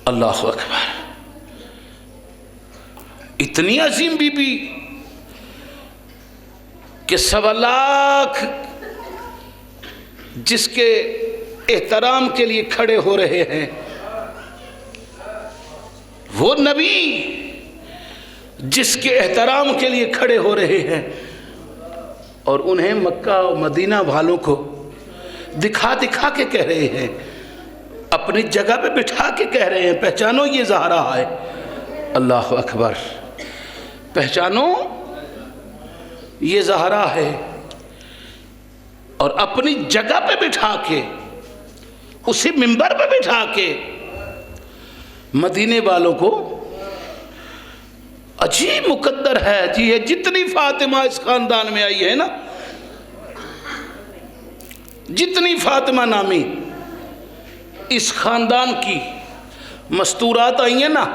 اللہ اکبر. اتنی عظیم بی بی کہ 1.25 لاکھ جس کے احترام کے لیے کھڑے ہو رہے ہیں، وہ نبی جس کے احترام کے لیے کھڑے ہو رہے ہیں، اور انہیں مکہ و مدینہ والوں کو دکھا دکھا کے کہہ رہے ہیں، اپنی جگہ پہ بٹھا کے کہہ رہے ہیں پہچانو یہ زہرا ہے. اللہ اکبر. پہچانو یہ زہرا ہے. اور اپنی جگہ پہ بٹھا کے، اسی منبر پہ بٹھا کے مدینے والوں کو، عجیب مقدر ہے جی. یہ جتنی فاطمہ اس خاندان میں آئی ہے نا، جتنی فاطمہ نامی اس خاندان کی مستورات آئی ہیں نا،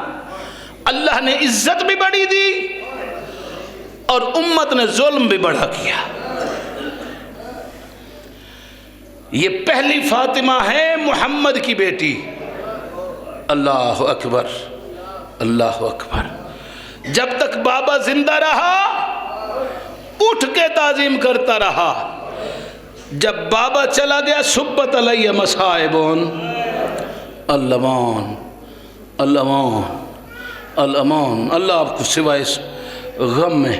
اللہ نے عزت بھی بڑی دی اور امت نے ظلم بھی بڑا کیا. یہ پہلی فاطمہ ہے محمد کی بیٹی. اللہ اکبر. اللہ اکبر. جب تک بابا زندہ رہا اٹھ کے تعظیم کرتا رہا. جب بابا چلا گیا سبت علیہ مصائبون. الامان الامان الامان. اللہ آپ کو سوائے اس غم میں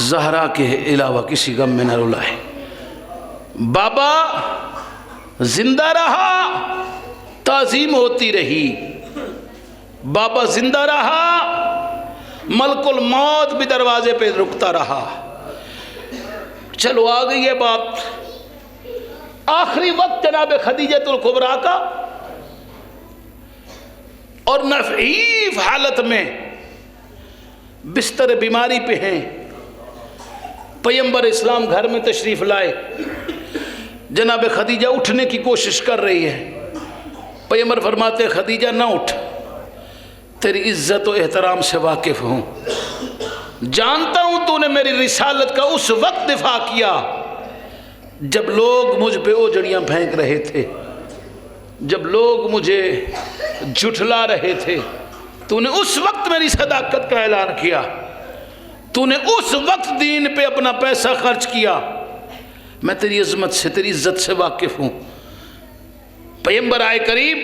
زہرا کے علاوہ کسی غم میں نہ رلائے. بابا زندہ رہا تعظیم ہوتی رہی. بابا زندہ رہا ملک الموت بھی دروازے پہ رکتا رہا. چلو آ گئی ہے بات آخری وقت جناب خدیجۃ الکبریٰ کا، اور نحیف حالت میں بستر بیماری پہ ہیں. پیغمبر اسلام گھر میں تشریف لائے. جناب خدیجہ اٹھنے کی کوشش کر رہی ہے. پیغمبر فرماتے خدیجہ نہ اٹھ، تیری عزت و احترام سے واقف ہوں. جانتا ہوں تو نے میری رسالت کا اس وقت دفاع کیا جب لوگ مجھ پہ اوجڑیاں پھینک رہے تھے، جب لوگ مجھے جھٹلا رہے تھے. تو نے اس وقت میری صداقت کا اعلان کیا. تو نے اس وقت دین پہ اپنا پیسہ خرچ کیا. میں تیری عظمت سے تیری عزت سے واقف ہوں. پیغمبر آئے قریب.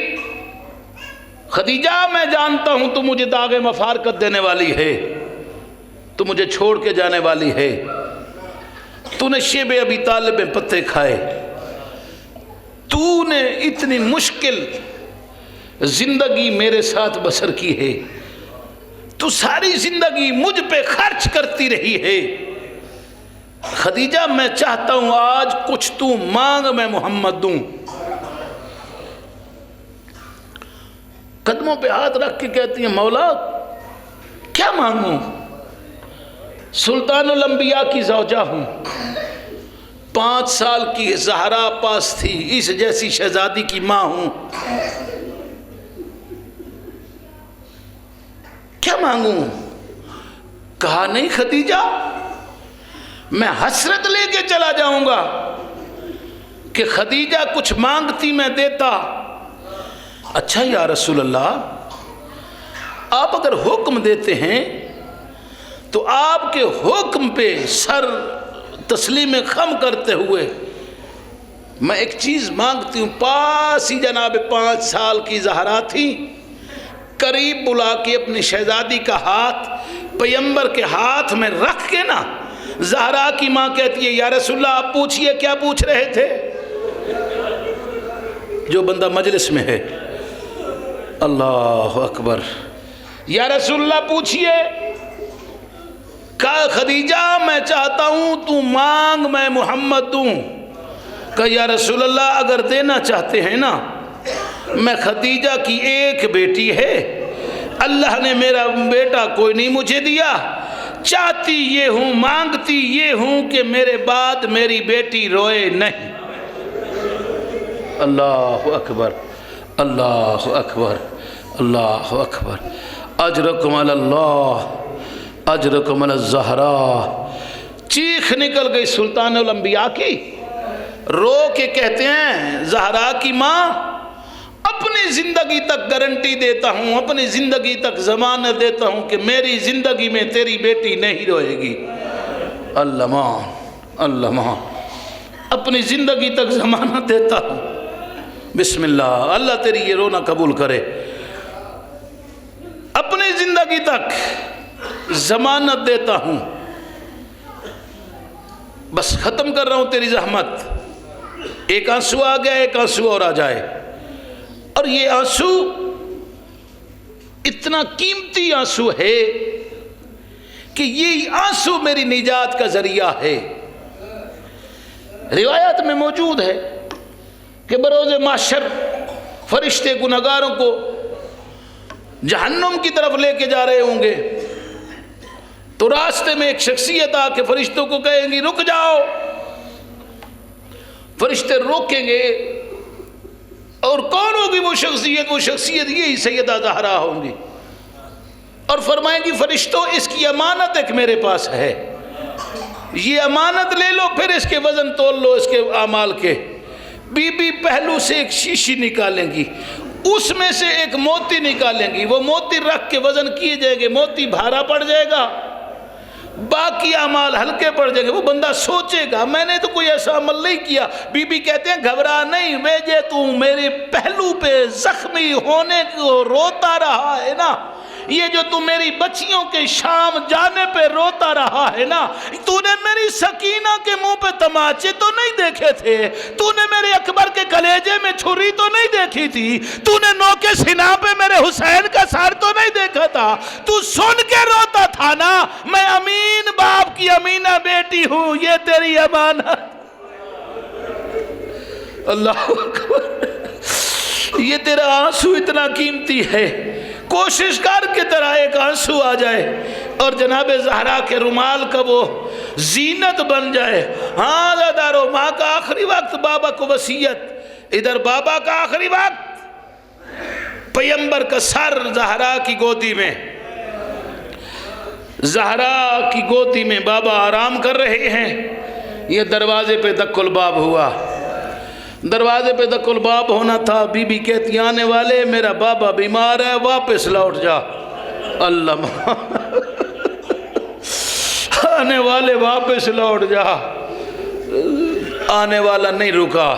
خدیجہ میں جانتا ہوں تو مجھے داغ مفارقت دینے والی ہے، تو مجھے چھوڑ کے جانے والی ہے. تو نے شیب ابی طالب میں پتے کھائے. تو نے اتنی مشکل زندگی میرے ساتھ بسر کی ہے. تو ساری زندگی مجھ پہ خرچ کرتی رہی ہے. خدیجہ میں چاہتا ہوں آج کچھ تو مانگ میں محمد دوں. قدموں پہ ہاتھ رکھ کے کہتی ہیں مولا کیا مانگوں؟ سلطان الانبیاء کی زوجہ ہوں. 5 سال کی زہرا پاس تھی، اس جیسی شہزادی کی ماں ہوں. کیا مانگوں؟ کہا نہیں خدیجہ میں حسرت لے کے چلا جاؤں گا کہ خدیجہ کچھ مانگتی میں دیتا. اچھا یا رسول اللہ آپ اگر حکم دیتے ہیں تو آپ کے حکم پہ سر تسلیم خم کرتے ہوئے میں ایک چیز مانگتی ہوں. پاس ہی جناب 5 سال کی زہرا تھی. قریب بلا کے اپنی شہزادی کا ہاتھ پیغمبر کے ہاتھ میں رکھ کے نا، زہرا کی ماں کہتی ہے یا رسول اللہ آپ پوچھئے کیا پوچھ رہے تھے؟ جو بندہ مجلس میں ہے. اللہ اکبر. یا رسول اللہ پوچھئے کہا خدیجہ میں چاہتا ہوں تو مانگ میں محمد دوں. کہا یا رسول اللہ اگر دینا چاہتے ہیں نا, میں خدیجہ کی ایک بیٹی ہے, اللہ نے میرا بیٹا کوئی نہیں مجھے دیا, چاہتی یہ ہوں مانگتی یہ ہوں کہ میرے بعد میری بیٹی روئے نہیں. اللہ اکبر اللہ اکبر اللہ اکبر. اجرکم علی اللہ اجرکم علی الزہراء. چیخ نکل گئی سلطان الانبیاء کی, رو کے کہتے ہیں زہرا کی ماں اپنی زندگی تک گارنٹی دیتا ہوں, اپنی زندگی تک ضمانت دیتا ہوں کہ میری زندگی میں تیری بیٹی نہیں روئے گی. اللہ ماں اللہ ماں, اپنی زندگی تک ضمانت دیتا ہوں. بسم اللہ, اللہ تیری یہ رونا قبول کرے. اپنی زندگی تک ضمانت دیتا ہوں, بس ختم کر رہا ہوں تیری زحمت. ایک آنسو آ گیا, ایک آنسو اور آ جائے. اور یہ آنسو اتنا قیمتی آنسو ہے کہ یہ آنسو میری نجات کا ذریعہ ہے. روایات میں موجود ہے کہ بروز محشر فرشتے گنہگاروں کو جہنم کی طرف لے کے جا رہے ہوں گے, تو راستے میں ایک شخصیت آ کے فرشتوں کو کہیں گی رک جاؤ. فرشتے روکیں گے, اور کون ہوگی وہ شخصیت؟ وہ شخصیت یہی سیدہ زہرا ہوں گی, اور فرمائیں گی فرشتوں اس کی امانت ایک میرے پاس ہے, یہ امانت لے لو, پھر اس کے وزن تول لو اس کے اعمال کے. بی بی پہلو سے ایک شیشی نکالیں گی, اس میں سے ایک موتی نکالیں گی, وہ موتی رکھ کے وزن کیے جائیں گے, موتی بھارا پڑ جائے گا, باقی اعمال ہلکے پڑ جائیں گے. وہ بندہ سوچے گا میں نے تو کوئی ایسا عمل نہیں کیا. بی بی کہتے ہیں گھبرا نہیں, ویجے تو میرے پہلو پہ زخمی ہونے کو روتا رہا ہے نا, یہ جو تو میری بچیوں کے شام جانے پہ روتا رہا ہے نا, تو نے میری سکینہ کے منہ پہ تماچے تو نہیں دیکھے تھے, تو نے میرے اکبر کے کلیجے میں چھری تو نہیں دیکھی تھی, تو نے نوکے سینہ پہ میرے حسین کا سر تو نہیں دیکھا تھا, تو سن کے روتا تھا نا. میں امین باپ کی امینہ بیٹی ہوں, یہ تیری امانت. اللہ اکبر. یہ تیرا آنسو اتنا قیمتی ہے, کوشش کر کے طرح ایک آنسو آ جائے اور جناب زہرا کے رومال کا وہ زینت بن جائے. ہاں دادارو, ماں کا آخری وقت بابا کو وصیت, ادھر بابا کا آخری وقت, پیمبر کا سر زہرا کی گودی میں, زہرا کی گودی میں بابا آرام کر رہے ہیں. یہ دروازے پہ دق الباب ہوا, دروازے پہ دق الباب ہونا تھا. بی بی کہتی آنے والے میرا بابا بیمار ہے, واپس لوٹ جا. اللہ آنے والے واپس لوٹ جا. آنے والا نہیں رکا.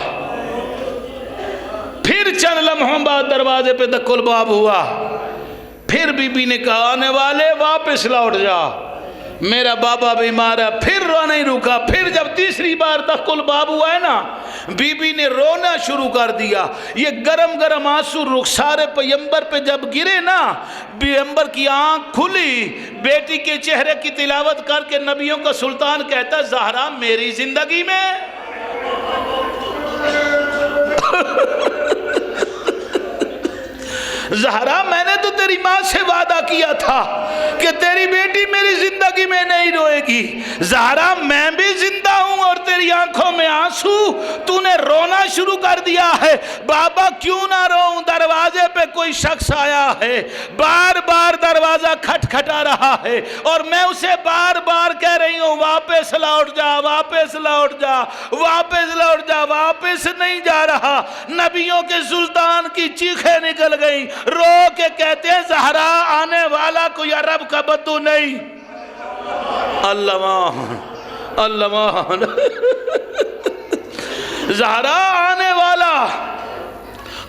پھر چند لمحوں بعد دروازے پہ دق الباب ہوا. پھر بی بی نے کہا آنے والے واپس لوٹ جا, میرا بابا بیمار ہے. پھر رو نہیں رکا. پھر جب تیسری بار دق الباب ہوا ہے نا, بی بی نے رونا شروع کر دیا. یہ گرم گرم آنسو رخسار پیمبر پہ جب گرے نا, پیمبر کی آنکھ کھلی, بیٹی کے چہرے کی تلاوت کر کے نبیوں کا سلطان کہتا زہرا میری زندگی میں زہرا میں نے تو تیری ماں سے وعدہ کیا تھا کہ تیری بیٹی میری زندگی میں نہیں روئے گی. زہرا میں بھی زندہ ہوں اور تیری آنکھوں میں آنسو, تو نے رونا شروع کر دیا ہے. بابا کیوں نہ روؤں, دروازے پہ کوئی شخص آیا ہے, بار بار دروازہ کھٹکھٹا رہا ہے, اور میں اسے بار بار کہہ رہی ہوں واپس لوٹ جا, واپس لوٹ جا, واپس لوٹ جا, واپس نہیں جا رہا. نبیوں کے سلطان کی چیخیں نکل گئیں, رو کے کہتے ہیں زہرا آنے والا کوئی عرب کا بدو نہیں. اللہ مان اللہ مان. زہرا آنے والا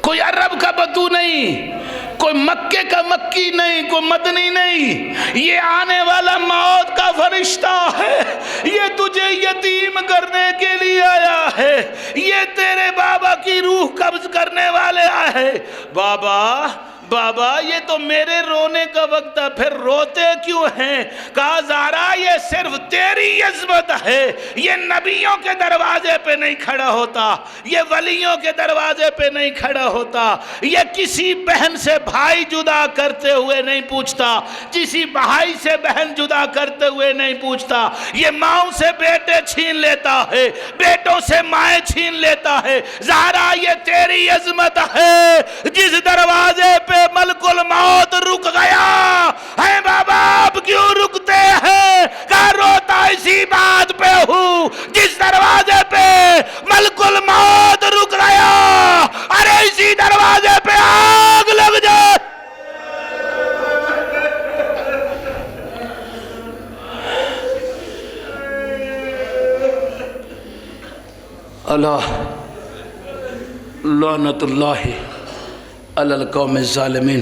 کوئی عرب کا بدو نہیں, کوئی مکے کا مکی نہیں, کوئی مدنی نہیں, یہ آنے والا موت کا فرشتہ ہے. یہ تجھے یتیم کرنے کے لیے آیا ہے یہ تیرے بابا کی روح قبض کرنے والے آئے. بابا بابا یہ تو میرے رونے کا وقت ہے، پھر روتے کیوں ہیں؟ کہا زہرا یہ صرف تیری عظمت ہے، یہ نبیوں کے دروازے پہ نہیں کھڑا ہوتا، یہ ولیوں کے دروازے پہ نہیں کھڑا ہوتا، یہ کسی بہن سے بھائی جدا کرتے ہوئے نہیں پوچھتا، کسی بھائی سے بہن جدا کرتے ہوئے نہیں پوچھتا، یہ ماؤں سے بیٹے چھین لیتا ہے، بیٹوں سے مائیں چھین لیتا ہے. زہرا یہ تیری عظمت ہے، جس دروازے پہ ملک الموت رک گیا ہے بابا اب کیوں رکتے ہیں؟ کہا روتا اسی بات پہ ہوں جس دروازے پہ ملک الموت رک گیا، ارے اسی دروازے پہ آگ لگ جائے. اللہ لعنت اللہ علی القوم الظالمین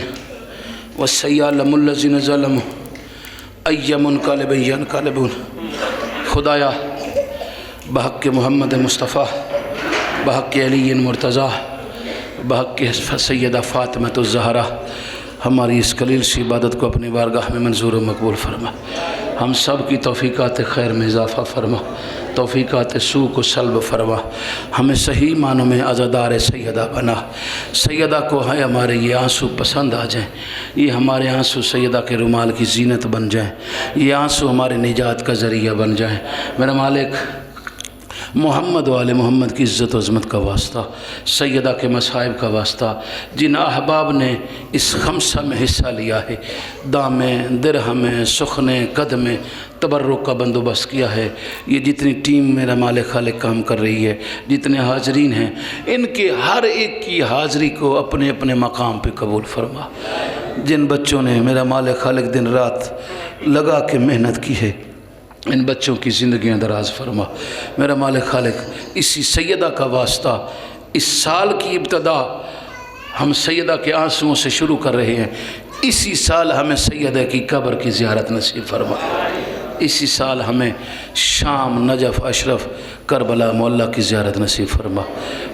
والسیالم الذین ظلموا ای منقلب ینقلبون. خدایا بحق محمد مصطفیٰ، بحق علی مرتضیٰ، بحق سیدہ فاطمہ الزہرا ہماری اس قلیل سی عبادت کو اپنی بارگاہ میں منظور و مقبول فرما. ہم سب کی توفیقات خیر میں اضافہ فرما، توفیقات سوء کو سلب فرما. ہمیں صحیح معنوں میں عزادار سیدہ بنا. سیدہ کو ہے ہمارے یہ آنسو پسند آ جائیں، یہ ہمارے آنسو سیدہ کے رومال کی زینت بن جائیں، یہ آنسو ہمارے نجات کا ذریعہ بن جائیں. میرا مالک محمد و آل محمد کی عزت و عظمت کا واسطہ، سیدہ کے مصائب کا واسطہ، جن احباب نے اس خمسہ میں حصہ لیا ہے، دامیں، درہمیں، سخنیں، قدمیں، تبرک کا بندوبست کیا ہے، یہ جتنی ٹیم میرا مالک خالق کام کر رہی ہے، جتنے حاضرین ہیں، ان کے ہر ایک کی حاضری کو اپنے اپنے مقام پہ قبول فرما. جن بچوں نے میرا مالک خالق دن رات لگا کے محنت کی ہے، ان بچوں کی زندگیاں دراز فرما. میرا مالک خالق اسی سیدہ کا واسطہ اس سال کی ابتدا ہم سیدہ کے آنسوؤں سے شروع کر رہے ہیں. اسی سال ہمیں سیدہ کی قبر کی زیارت نصیب فرما. اسی سال ہمیں شام، نجف، اشرف، کربلا، معلیٰ کی زیارت نصیب فرما.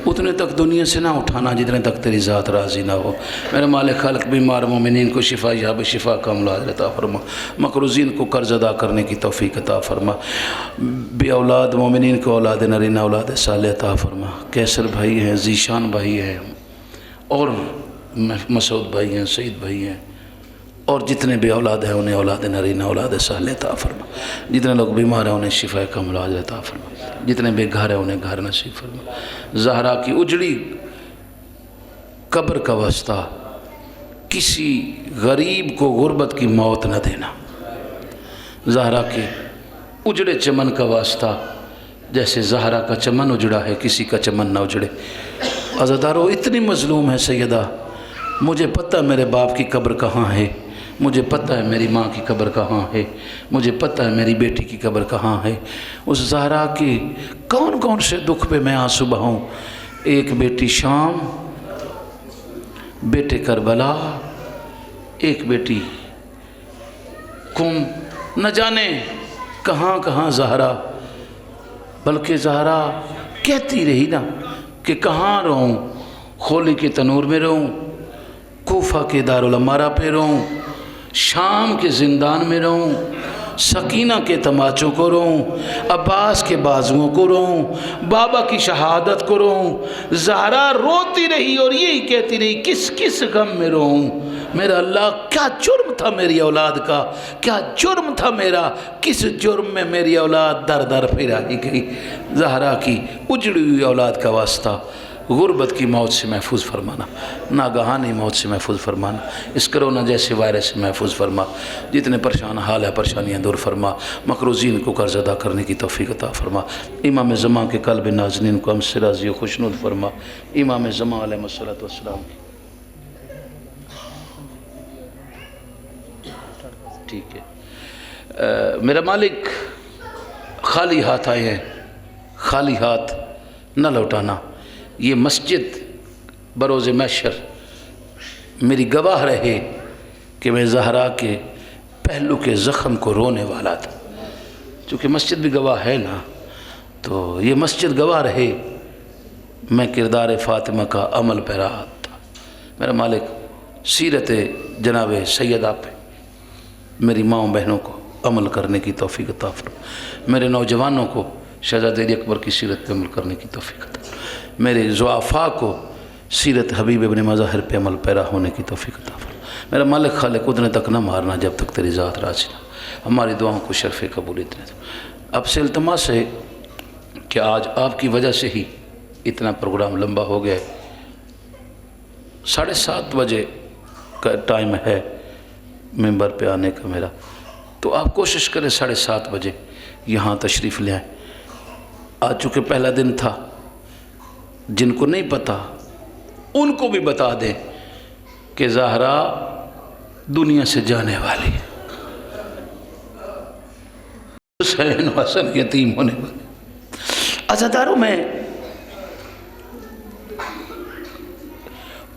اتنے تک دنیا سے نہ اٹھانا جتنے تک تیری ذات راضی نہ ہو. میرا مالک خالق بیمار مومنین کو شفا یا بشفا کا علاج عطا فرما. مقروضین کو قرض ادا کرنے کی توفیق عطا فرما. بے اولاد مومنین کو اولاد نرینہ، اولاد صالح عطا فرما. کیسر بھائی ہیں، ذیشان بھائی ہیں، اور مسعود بھائی ہیں، سعید بھائی ہیں، اور جتنے بھی اولاد ہیں انہیں اولاد نرینہ، اولاد صالح عطا فرما. جتنے لوگ بیمار ہیں انہیں شفا کا علاج عطا فرما. جتنے بے گھر ہیں انہیں گھر نصیب فرما. زہرا کی اجڑی قبر کا واسطہ کسی غریب کو غربت کی موت نہ دینا. زہرا کے اجڑے چمن کا واسطہ جیسے زہرا کا چمن اجڑا ہے، کسی کا چمن نہ اجڑے. عزادارو اتنی مظلوم ہے سیدہ، مجھے پتہ میرے باپ کی قبر کہاں ہے، مجھے پتہ ہے میری ماں کی قبر کہاں ہے، مجھے پتہ ہے میری بیٹی کی قبر کہاں ہے. اس زہرا کے کون کون سے دکھ پہ میں آنسو بہاؤں. ایک بیٹی شام، بیٹے کربلا، ایک بیٹی کم، نہ جانے کہاں کہاں زہرا. بلکہ زہرا کہتی رہی نا کہ کہاں رہوں، خولی کے تنور میں رہوں، کوفہ کے دارالعمارہ پہ رہوں، شام کے زندان میں رہوں، سکینہ کے تماچوں کو رہوں، عباس کے بازوؤں کو رہوں، بابا کی شہادت کو رہوں. زہرا روتی رہی اور یہی کہتی رہی کس کس غم میں رہوں. میرا اللہ کیا جرم تھا میری اولاد کا، کیا جرم تھا میرا، کس جرم میں میری اولاد در در پھرائی گئی. زہرا کی اجڑی ہوئی اولاد کا واسطہ غربت کی موت سے محفوظ فرمانا، ناگہانی موت سے محفوظ فرمانا، اس کرونا جیسے وائرس سے محفوظ فرما. جتنے پریشان حال ہے پریشانیاں دور فرما. مقروضین کو قرض ادا کرنے کی توفیق عطا فرما. امام زمان کے قلب ناظرین کو ہم سے راضی و خوشنود فرما. امام زمان علیہ الصلوۃ والسلام. ٹھیک ہے، میرا مالک خالی ہاتھ آئے ہیں، خالی ہاتھ نہ لوٹانا. یہ مسجد بروز محشر میری گواہ رہے کہ میں زہرا کے پہلو کے زخم کو رونے والا تھا. چونکہ مسجد بھی گواہ ہے نا، تو یہ مسجد گواہ رہے میں کردار فاطمہ کا عمل پیرا تھا۔ میرا مالک سیرت جناب سیدہ پہ میری ماؤں بہنوں کو عمل کرنے کی توفیق عطا فرما، میرے نوجوانوں کو شہزادہ علی اکبر کی سیرت پہ عمل کرنے کی توفیق عطا فرما، میرے ضعفاء کو سیرت حبیب ابن مظاہر پہ عمل پیرا ہونے کی توفیق عطا فرما۔ میرا مالک خالق اتنے تک نہ مارنا جب تک تیری ذات راضی نہ، ہماری دعاؤں کو شرف قبولیت دے۔ اب سے التماس ہے کہ آج آپ کی وجہ سے ہی اتنا پروگرام لمبا ہو گیا ہے، 7:30 بجے کا ٹائم ہے ممبر پہ آنے کا میرا، تو آپ کوشش کریں 7:30 بجے یہاں تشریف لے آئیں۔ آج چونکہ پہلا دن تھا، جن کو نہیں پتہ ان کو بھی بتا دیں کہ زہرا دنیا سے جانے والی ہے، حسین حسن یتیم ہونے والے۔ عزاداروں میں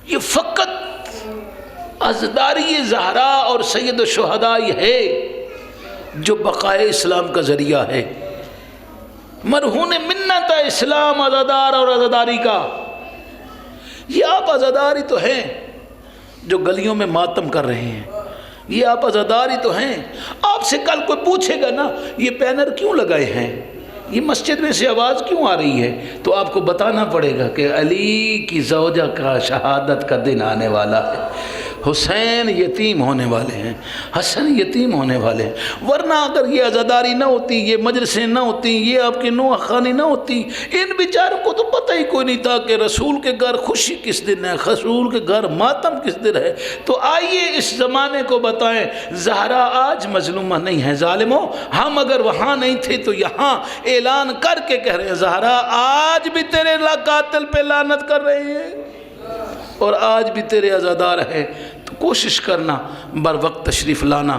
یہ فقط عزاداری زہرا اور سید الشہداء یہ ہے جو بقائے اسلام کا ذریعہ ہے۔ مرہون منت اسلام عزادار اور عزاداری کا، یہ آپ عزاداری تو ہیں جو گلیوں میں ماتم کر رہے ہیں، یہ آپ عزاداری تو ہیں۔ آپ سے کل کوئی پوچھے گا نا یہ بینر کیوں لگائے ہیں، یہ مسجد میں سے آواز کیوں آ رہی ہے، تو آپ کو بتانا پڑے گا کہ علی کی زوجہ کا شہادت کا دن آنے والا ہے، حسین یتیم ہونے والے ہیں، حسن یتیم ہونے والے ہیں۔ ورنہ اگر یہ عزاداری نہ ہوتی، یہ مجلسیں نہ ہوتی، یہ آپ کی نوح خانی نہ ہوتی، ان بیچاروں کو تو پتہ ہی کوئی نہیں تھا کہ رسول کے گھر خوشی کس دن ہے، رسول کے گھر ماتم کس دن ہے۔ تو آئیے اس زمانے کو بتائیں زہرا آج مظلومہ نہیں ہے ظالموں، ہم اگر وہاں نہیں تھے تو یہاں اعلان کر کے کہہ رہے ہیں زہرا آج بھی تیرے قاتل پہ لعنت کر رہے ہیں اور آج بھی تیرے عزادار ہے۔ تو کوشش کرنا بر وقت تشریف لانا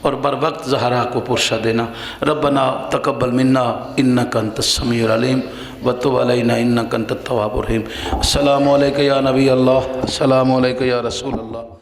اور بر وقت زہرا کو پرشہ دینا۔ ربنا تقبل منا انک انت السمیع العلیم وتب علینا انک انت التواب الرحیم۔ السلام علیکم یا نبی اللہ، السلام علیکم یا رسول اللہ۔